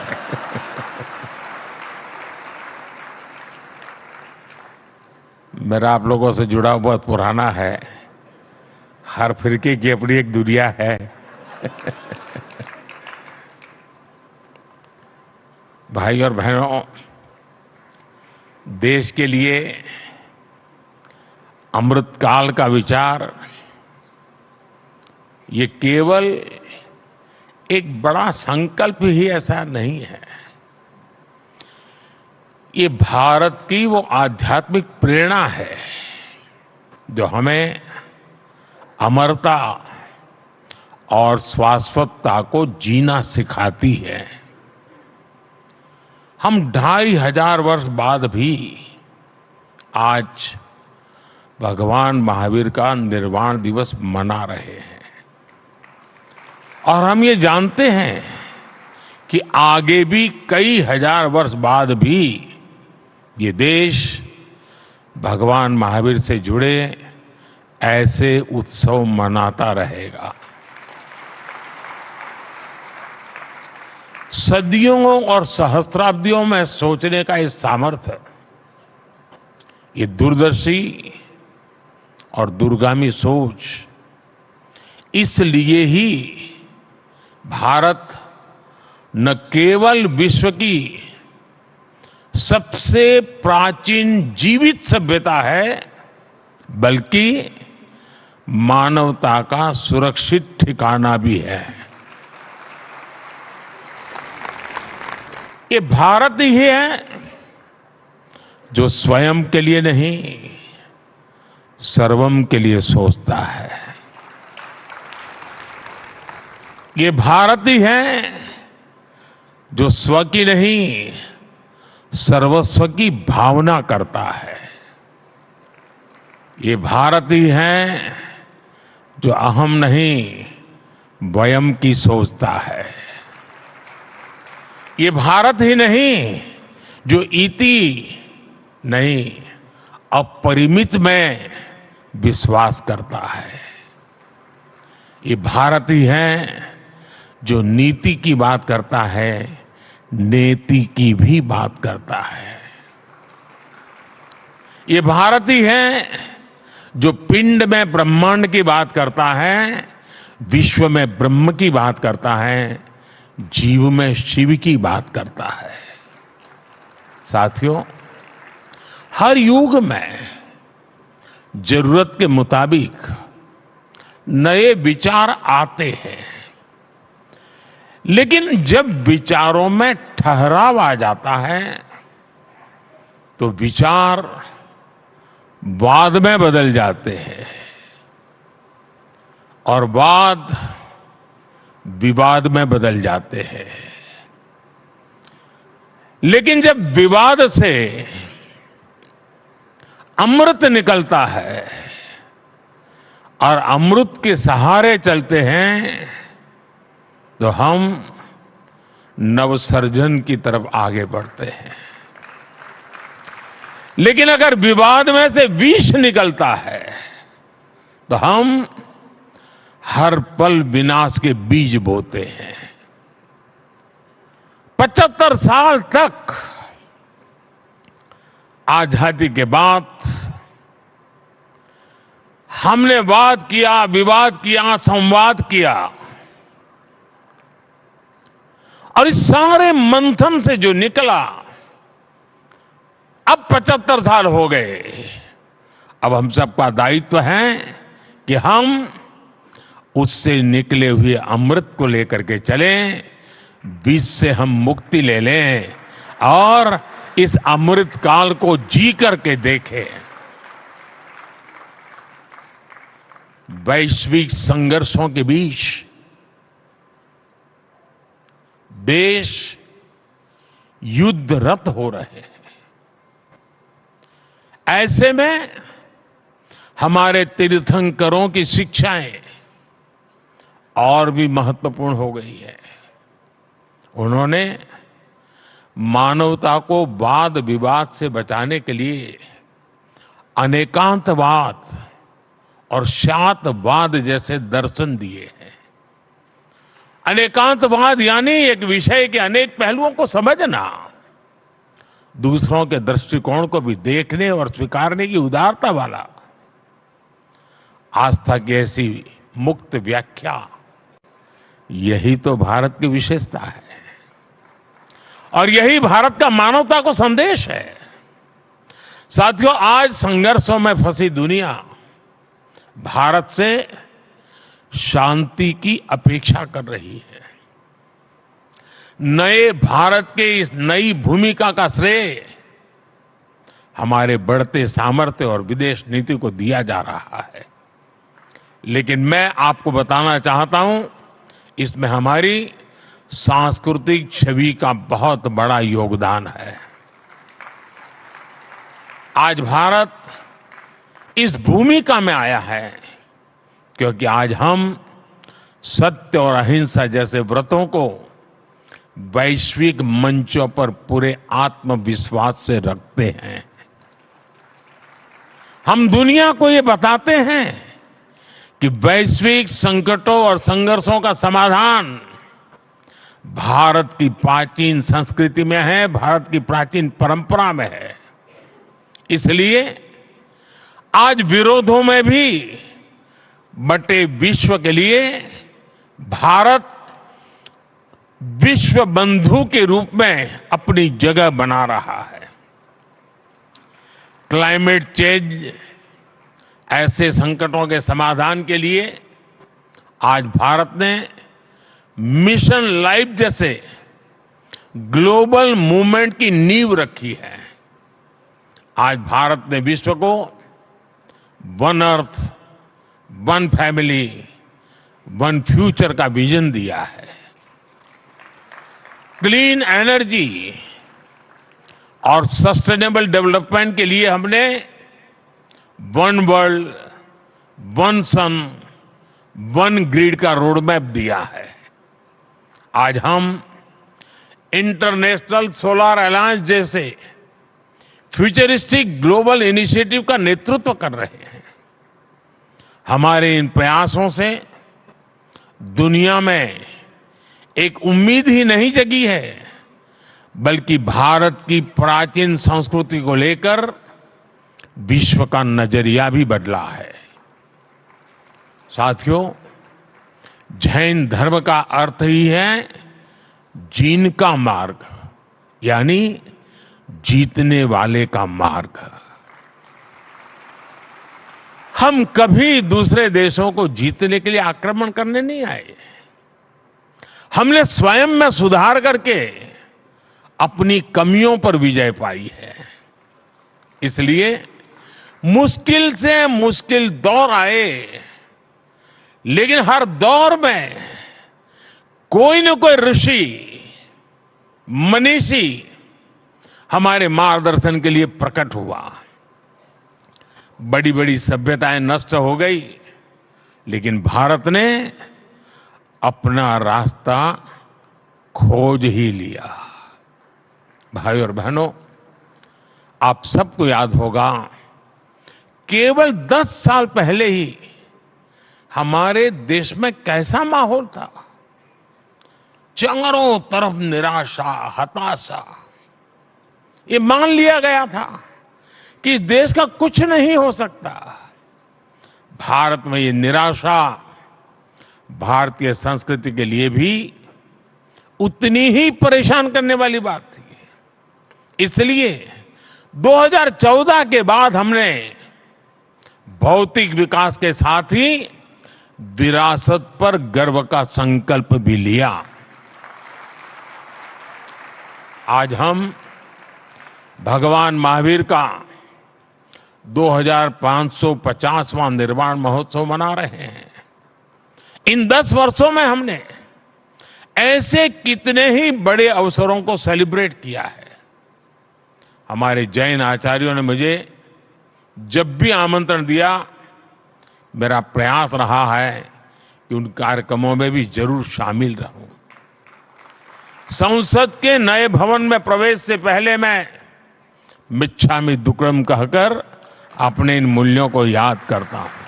मेरा आप लोगों से जुड़ा बहुत पुराना है। हर फिरके की अपनी एक दुनिया है। भाई और बहनों, देश के लिए अमृतकाल का विचार ये केवल एक बड़ा संकल्प ही ऐसा नहीं है। ये भारत की वो आध्यात्मिक प्रेरणा है जो हमें अमरता और शाश्वतता को जीना सिखाती है। हम 2500 वर्ष बाद भी आज भगवान महावीर का निर्वाण दिवस मना रहे हैं और हम ये जानते हैं कि आगे भी कई हजार वर्ष बाद भी ये देश भगवान महावीर से जुड़े ऐसे उत्सव मनाता रहेगा। सदियों और सहस्त्राब्दियों में सोचने का ये सामर्थ्य, ये दूरदर्शी और दूरगामी सोच, इसलिए ही भारत न केवल विश्व की सबसे प्राचीन जीवित सभ्यता है बल्कि मानवता का सुरक्षित ठिकाना भी है। ये भारत ही है जो स्वयं के लिए नहीं सर्वम के लिए सोचता है। ये भारत ही है जो स्व की नहीं सर्वस्व की भावना करता है। ये भारत ही है जो अहम नहीं वयम की सोचता है। ये भारत ही नहीं जो इति नहीं अपरिमित में विश्वास करता है। ये भारत ही है जो नीति की बात करता है, नेति की भी बात करता है। ये भारत ही है जो पिंड में ब्रह्मांड की बात करता है, विश्व में ब्रह्म की बात करता है, जीव में शिव की बात करता है। साथियों, हर युग में जरूरत के मुताबिक नए विचार आते हैं, लेकिन जब विचारों में ठहराव आ जाता है तो विचार वाद में बदल जाते हैं और वाद विवाद में बदल जाते हैं। लेकिन जब विवाद से अमृत निकलता है और अमृत के सहारे चलते हैं तो हम नवसर्जन की तरफ आगे बढ़ते हैं। लेकिन अगर विवाद में से विष निकलता है तो हम हर पल विनाश के बीज बोते हैं। 75 साल तक आजादी के बाद हमने वाद किया, विवाद किया, संवाद किया और इस सारे मंथन से जो निकला, अब 75 साल हो गए। अब हम सबका दायित्व है कि हम उससे निकले हुए अमृत को लेकर के चलें, विष से हम मुक्ति ले लें और इस अमृत काल को जी करके देखें। वैश्विक संघर्षों के बीच देश युद्धरत हो रहे हैं। ऐसे में हमारे तीर्थंकरों की शिक्षाएं और भी महत्वपूर्ण हो गई है। उन्होंने मानवता को वाद विवाद से बचाने के लिए अनेकांतवाद और शातवाद जैसे दर्शन दिए हैं। अनेकांतवाद यानी एक विषय के अनेक पहलुओं को समझना, दूसरों के दृष्टिकोण को भी देखने और स्वीकारने की उदारता वाला। आस्था की ऐसी मुक्त व्याख्या, यही तो भारत की विशेषता है और यही भारत का मानवता को संदेश है। साथियों, आज संघर्षों में फंसी दुनिया भारत से शांति की अपेक्षा कर रही है। नए भारत के इस नई भूमिका का श्रेय हमारे बढ़ते सामर्थ्य और विदेश नीति को दिया जा रहा है, लेकिन मैं आपको बताना चाहता हूं, इसमें हमारी सांस्कृतिक छवि का बहुत बड़ा योगदान है। आज भारत इस भूमिका में आया है क्योंकि आज हम सत्य और अहिंसा जैसे व्रतों को वैश्विक मंचों पर पूरे आत्मविश्वास से रखते हैं। हम दुनिया को ये बताते हैं कि वैश्विक संकटों और संघर्षों का समाधान भारत की प्राचीन संस्कृति में है, भारत की प्राचीन परंपरा में है। इसलिए आज विरोधों में भी बटे विश्व के लिए भारत विश्व बंधु के रूप में अपनी जगह बना रहा है। क्लाइमेट चेंज ऐसे संकटों के समाधान के लिए आज भारत ने मिशन लाइफ जैसे ग्लोबल मूवमेंट की नींव रखी है। आज भारत ने विश्व को one earth, one family, one future का विजन दिया है। क्लीन एनर्जी और सस्टेनेबल डेवलपमेंट के लिए हमने वन वर्ल्ड, वन सन, वन ग्रिड का रोड मैप दिया है। आज हम इंटरनेशनल सोलर अलायंस जैसे फ्यूचरिस्टिक ग्लोबल इनिशिएटिव का नेतृत्व कर रहे हैं। हमारे इन प्रयासों से दुनिया में एक उम्मीद ही नहीं जगी है, बल्कि भारत की प्राचीन संस्कृति को लेकर विश्व का नजरिया भी बदला है। साथियों, जैन धर्म का अर्थ ही है जीन का मार्ग, यानी जीतने वाले का मार्ग। हम कभी दूसरे देशों को जीतने के लिए आक्रमण करने नहीं आए। हमने स्वयं में सुधार करके अपनी कमियों पर विजय पाई है। इसलिए मुश्किल से मुश्किल दौर आए, लेकिन हर दौर में कोई न कोई ऋषि, मनीषी हमारे मार्गदर्शन के लिए प्रकट हुआ। बड़ी बड़ी सभ्यताएं नष्ट हो गई, लेकिन भारत ने अपना रास्ता खोज ही लिया। भाइयों और बहनों, आप सबको याद होगा, केवल 10 साल पहले ही हमारे देश में कैसा माहौल था। चारों तरफ निराशा, हताशा। ये मान लिया गया था कि इस देश का कुछ नहीं हो सकता। भारत में ये निराशा भारतीय संस्कृति के लिए भी उतनी ही परेशान करने वाली बात थी। इसलिए 2014 के बाद हमने भौतिक विकास के साथ ही विरासत पर गर्व का संकल्प भी लिया। आज हम भगवान महावीर का 2550वां निर्वाण महोत्सव मना रहे हैं। इन 10 वर्षों में हमने ऐसे कितने ही बड़े अवसरों को सेलिब्रेट किया है। हमारे जैन आचार्यों ने मुझे जब भी आमंत्रण दिया, मेरा प्रयास रहा है कि उन कार्यक्रमों में भी जरूर शामिल रहूं। संसद के नए भवन में प्रवेश से पहले मैं मिच्छामि दुक्कडम कहकर अपने इन मूल्यों को याद करता हूं।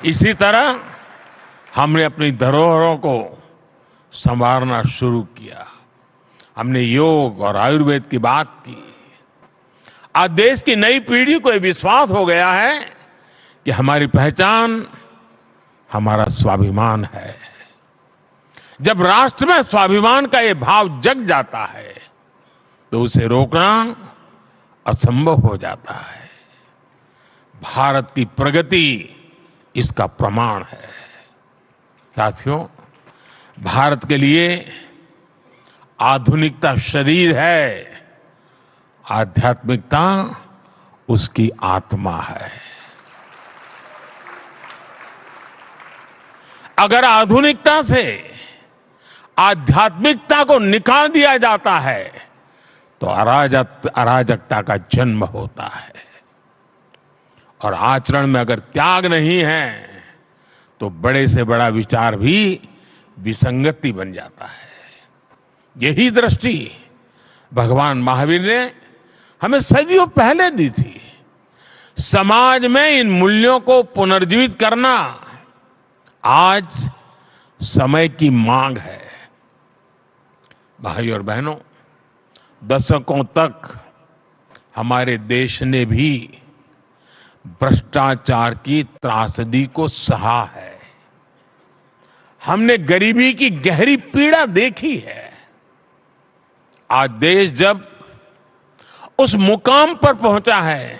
इसी तरह हमने अपनी धरोहरों को संवारना शुरू किया। हमने योग और आयुर्वेद की बात की। आज देश की नई पीढ़ी को यह विश्वास हो गया है कि हमारी पहचान हमारा स्वाभिमान है। जब राष्ट्र में स्वाभिमान का ये भाव जग जाता है तो उसे रोकना असंभव हो जाता है। भारत की प्रगति इसका प्रमाण है। साथियों, भारत के लिए आधुनिकता शरीर है, आध्यात्मिकता उसकी आत्मा है। अगर आधुनिकता से आध्यात्मिकता को निकाल दिया जाता है तो अराजकता का जन्म होता है, और आचरण में अगर त्याग नहीं है तो बड़े से बड़ा विचार भी विसंगति बन जाता है। यही दृष्टि भगवान महावीर ने हमें सदियों पहले दी थी। समाज में इन मूल्यों को पुनर्जीवित करना आज समय की मांग है। भाई और बहनों, दशकों तक हमारे देश ने भी भ्रष्टाचार की त्रासदी को सहा है। हमने गरीबी की गहरी पीड़ा देखी है। आज देश जब उस मुकाम पर पहुंचा है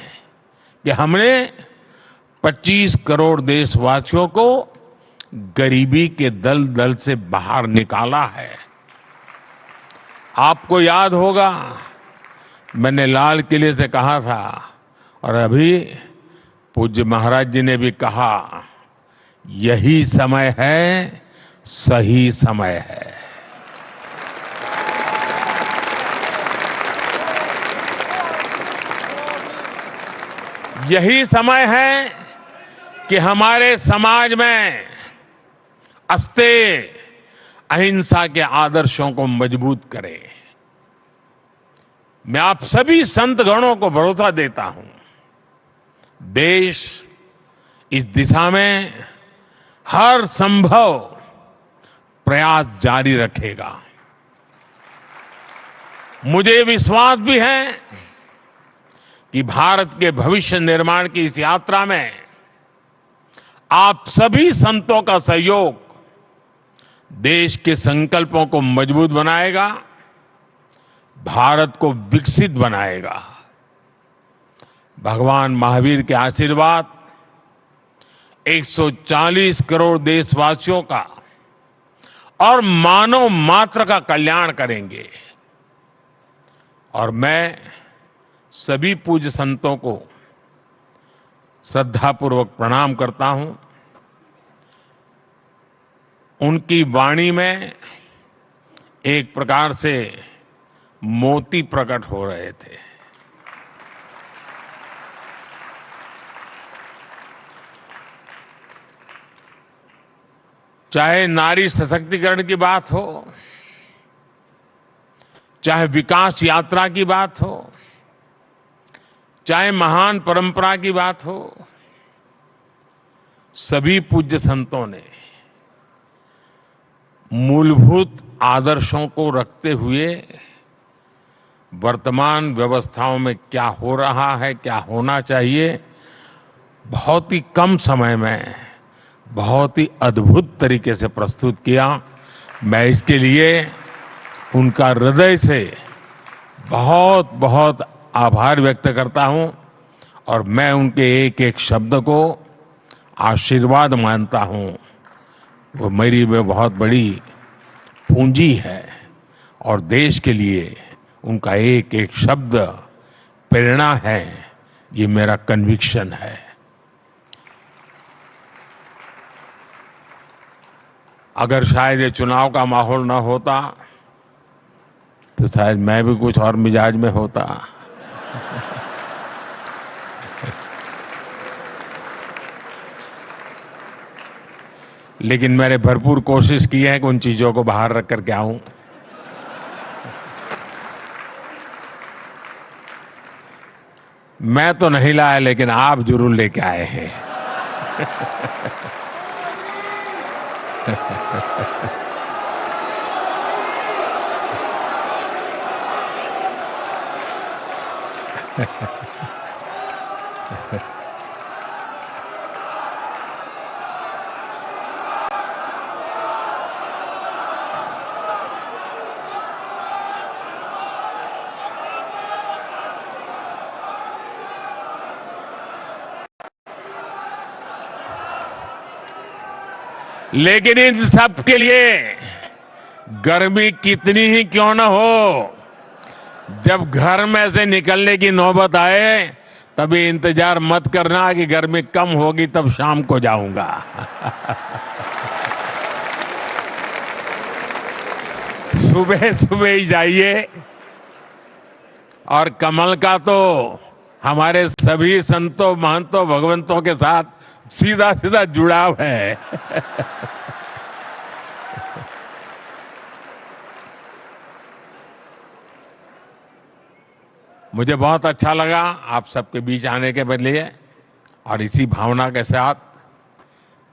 कि हमने 25 करोड़ देशवासियों को गरीबी के दलदल से बाहर निकाला है। आपको याद होगा, मैंने लाल किले से कहा था और अभी पूज्य महाराज जी ने भी कहा, यही समय है, सही समय है। यही समय है कि हमारे समाज में अस्तेय अहिंसा के आदर्शों को मजबूत करें। मैं आप सभी संत गणों को भरोसा देता हूं, देश इस दिशा में हर संभव प्रयास जारी रखेगा। मुझे विश्वास भी है कि भारत के भविष्य निर्माण की इस यात्रा में आप सभी संतों का सहयोग देश के संकल्पों को मजबूत बनाएगा, भारत को विकसित बनाएगा। भगवान महावीर के आशीर्वाद 140 करोड़ देशवासियों का और मानव मात्र का कल्याण करेंगे। और मैं सभी पूज्य संतों को श्रद्धापूर्वक प्रणाम करता हूं। उनकी वाणी में एक प्रकार से मोती प्रकट हो रहे थे। चाहे नारी सशक्तिकरण की बात हो, चाहे विकास यात्रा की बात हो, चाहे महान परंपरा की बात हो, सभी पूज्य संतों ने मूलभूत आदर्शों को रखते हुए वर्तमान व्यवस्थाओं में क्या हो रहा है, क्या होना चाहिए, बहुत ही कम समय में बहुत ही अद्भुत तरीके से प्रस्तुत किया। मैं इसके लिए उनका हृदय से बहुत बहुत आभार व्यक्त करता हूं और मैं उनके एक एक शब्द को आशीर्वाद मानता हूं। वो मेरी में बहुत बड़ी पूंजी है और देश के लिए उनका एक एक शब्द प्रेरणा है, ये मेरा कन्विक्शन है। अगर शायद ये चुनाव का माहौल ना होता तो शायद मैं भी कुछ और मिजाज में होता। लेकिन मैंने भरपूर कोशिश की है कि उन चीजों को बाहर रख करके आऊं। मैं तो नहीं लाया, लेकिन आप जरूर लेके आए हैं। लेकिन इन सब के लिए गर्मी कितनी ही क्यों न हो, जब घर में से निकलने की नौबत आए तभी इंतजार मत करना कि गर्मी कम होगी तब शाम को जाऊंगा। सुबह सुबह ही जाइए। और कमल का तो हमारे सभी संतों महंतों भगवंतों के साथ सीधा सीधा जुड़ाव है। मुझे बहुत अच्छा लगा आप सबके बीच आने के बदले, और इसी भावना के साथ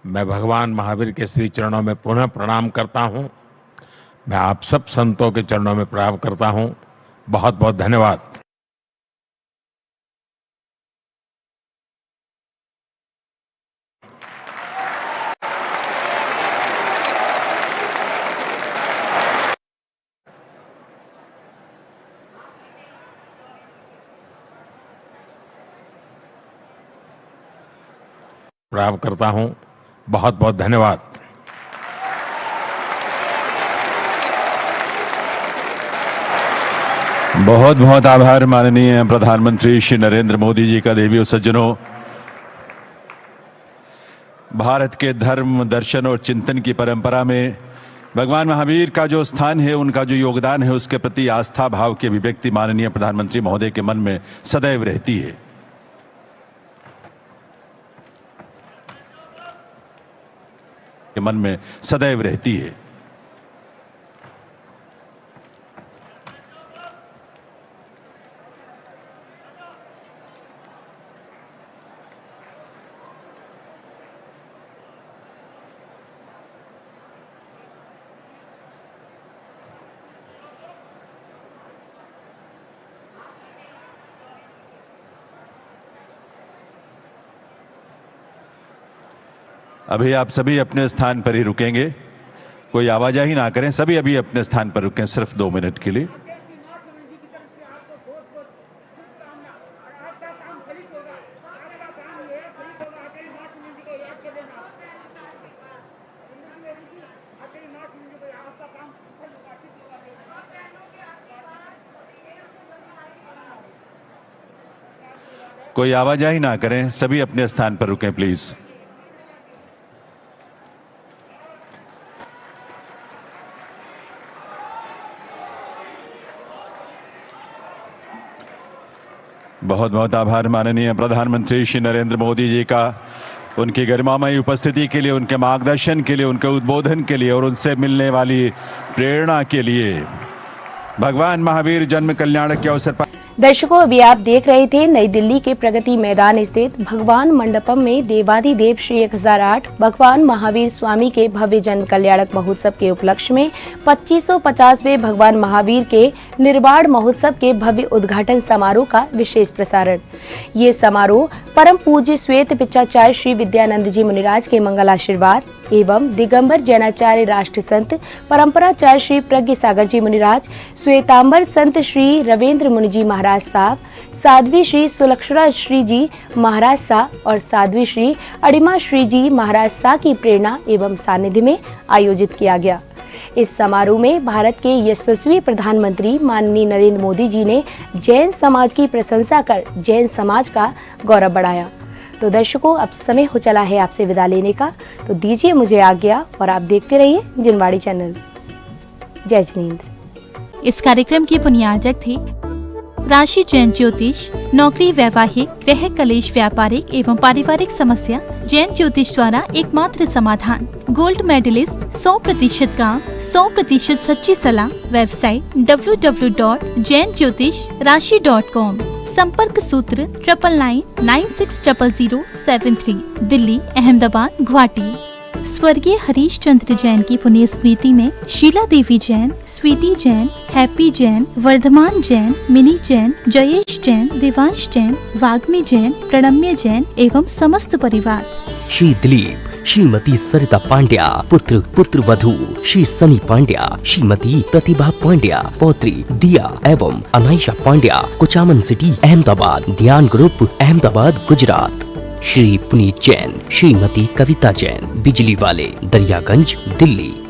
मैं भगवान महावीर के श्री चरणों में पुनः प्रणाम करता हूं। मैं आप सब संतों के चरणों में प्रणाम करता हूं। बहुत बहुत धन्यवाद। प्रणाम करता हूं। बहुत बहुत धन्यवाद। बहुत बहुत आभार माननीय प्रधानमंत्री श्री नरेंद्र मोदी जी का। देवियों सज्जनों, भारत के धर्म दर्शन और चिंतन की परंपरा में भगवान महावीर का जो स्थान है, उनका जो योगदान है, उसके प्रति आस्था भाव की अभिव्यक्ति माननीय प्रधानमंत्री महोदय के मन में सदैव रहती है। के मन में सदैव रहती है। अभी आप सभी अपने स्थान पर ही रुकेंगे, कोई आवाजाही ना करें, सभी अभी अपने स्थान पर रुकें सिर्फ 2 मिनट के लिए। कोई आवाजाही ना करें, सभी अपने स्थान पर रुकें प्लीज। बहुत बहुत आभार माननीय प्रधानमंत्री श्री नरेंद्र मोदी जी का, उनकी गरिमामयी उपस्थिति के लिए, उनके मार्गदर्शन के लिए, उनके उद्बोधन के लिए और उनसे मिलने वाली प्रेरणा के लिए। भगवान महावीर जन्म कल्याण के अवसर पर दर्शकों, अभी आप देख रहे थे नई दिल्ली के प्रगति मैदान स्थित भगवान मंडपम में देवाधिदेव श्री 1008 भगवान महावीर स्वामी के भव्य जन्म कल्याणक महोत्सव के उपलक्ष्य में 2550वें भगवान महावीर के निर्वाण महोत्सव के भव्य उद्घाटन समारोह का विशेष प्रसारण। ये समारोह परम पूज्य श्वेत पिचाचार्य श्री विद्यानंद जी मुनिराज के मंगल आशीर्वाद एवं दिगंबर जैनाचार्य राष्ट्र संत परंपराचार्य श्री प्रज्ञ सागर जी मुनिराज, श्वेतांबर संत श्री रविंद्र मुनि जी महाराज साहब, साध्वी श्री सुलक्षणा श्री जी महाराज साहब और साध्वी श्री अड़िमा श्री जी महाराज साहब की प्रेरणा एवं सानिध्य में आयोजित किया गया। इस समारोह में भारत के यशस्वी प्रधानमंत्री माननीय नरेंद्र मोदी जी ने जैन समाज की प्रशंसा कर जैन समाज का गौरव बढ़ाया। तो दर्शकों, अब समय हो चला है आपसे विदा लेने का, तो दीजिए मुझे आज्ञा और आप देखते रहिए जिनवाड़ी चैनल। जय जिनेंद्र। इस कार्यक्रम के पुण्यार्जक थे राशि जैन ज्योतिष, नौकरी, वैवाहिक, गृह कलेश, व्यापारिक एवं पारिवारिक समस्या जैन ज्योतिष द्वारा एकमात्र समाधान। गोल्ड मेडलिस्ट, 100% काम, 100% सच्ची सलाह। Website www.jainjyotishrashi.com। संपर्क सूत्र 9999600073, दिल्ली, अहमदाबाद, गुवाहाटी। स्वर्गीय हरीश चंद्र जैन की पुण्य स्मृति में शीला देवी जैन, स्वीटी जैन, हैप्पी जैन, वर्धमान जैन, मिनी जैन, जयेश जैन, देवांश जैन, वाग्मी जैन, प्रणम्य जैन एवं समस्त परिवार। श्री दिलीप, श्रीमती सरिता पांड्या, पुत्र पुत्र वधू श्री सनी पांड्या, श्रीमती प्रतिभा पांड्या, पौत्री दिया एवं अनाइशा पांड्या, कुचामन सिटी, अहमदाबाद, ध्यान ग्रुप, अहमदाबाद, गुजरात। श्री पुनीत जैन, श्रीमती कविता जैन, बिजली वाले, दरियागंज, दिल्ली।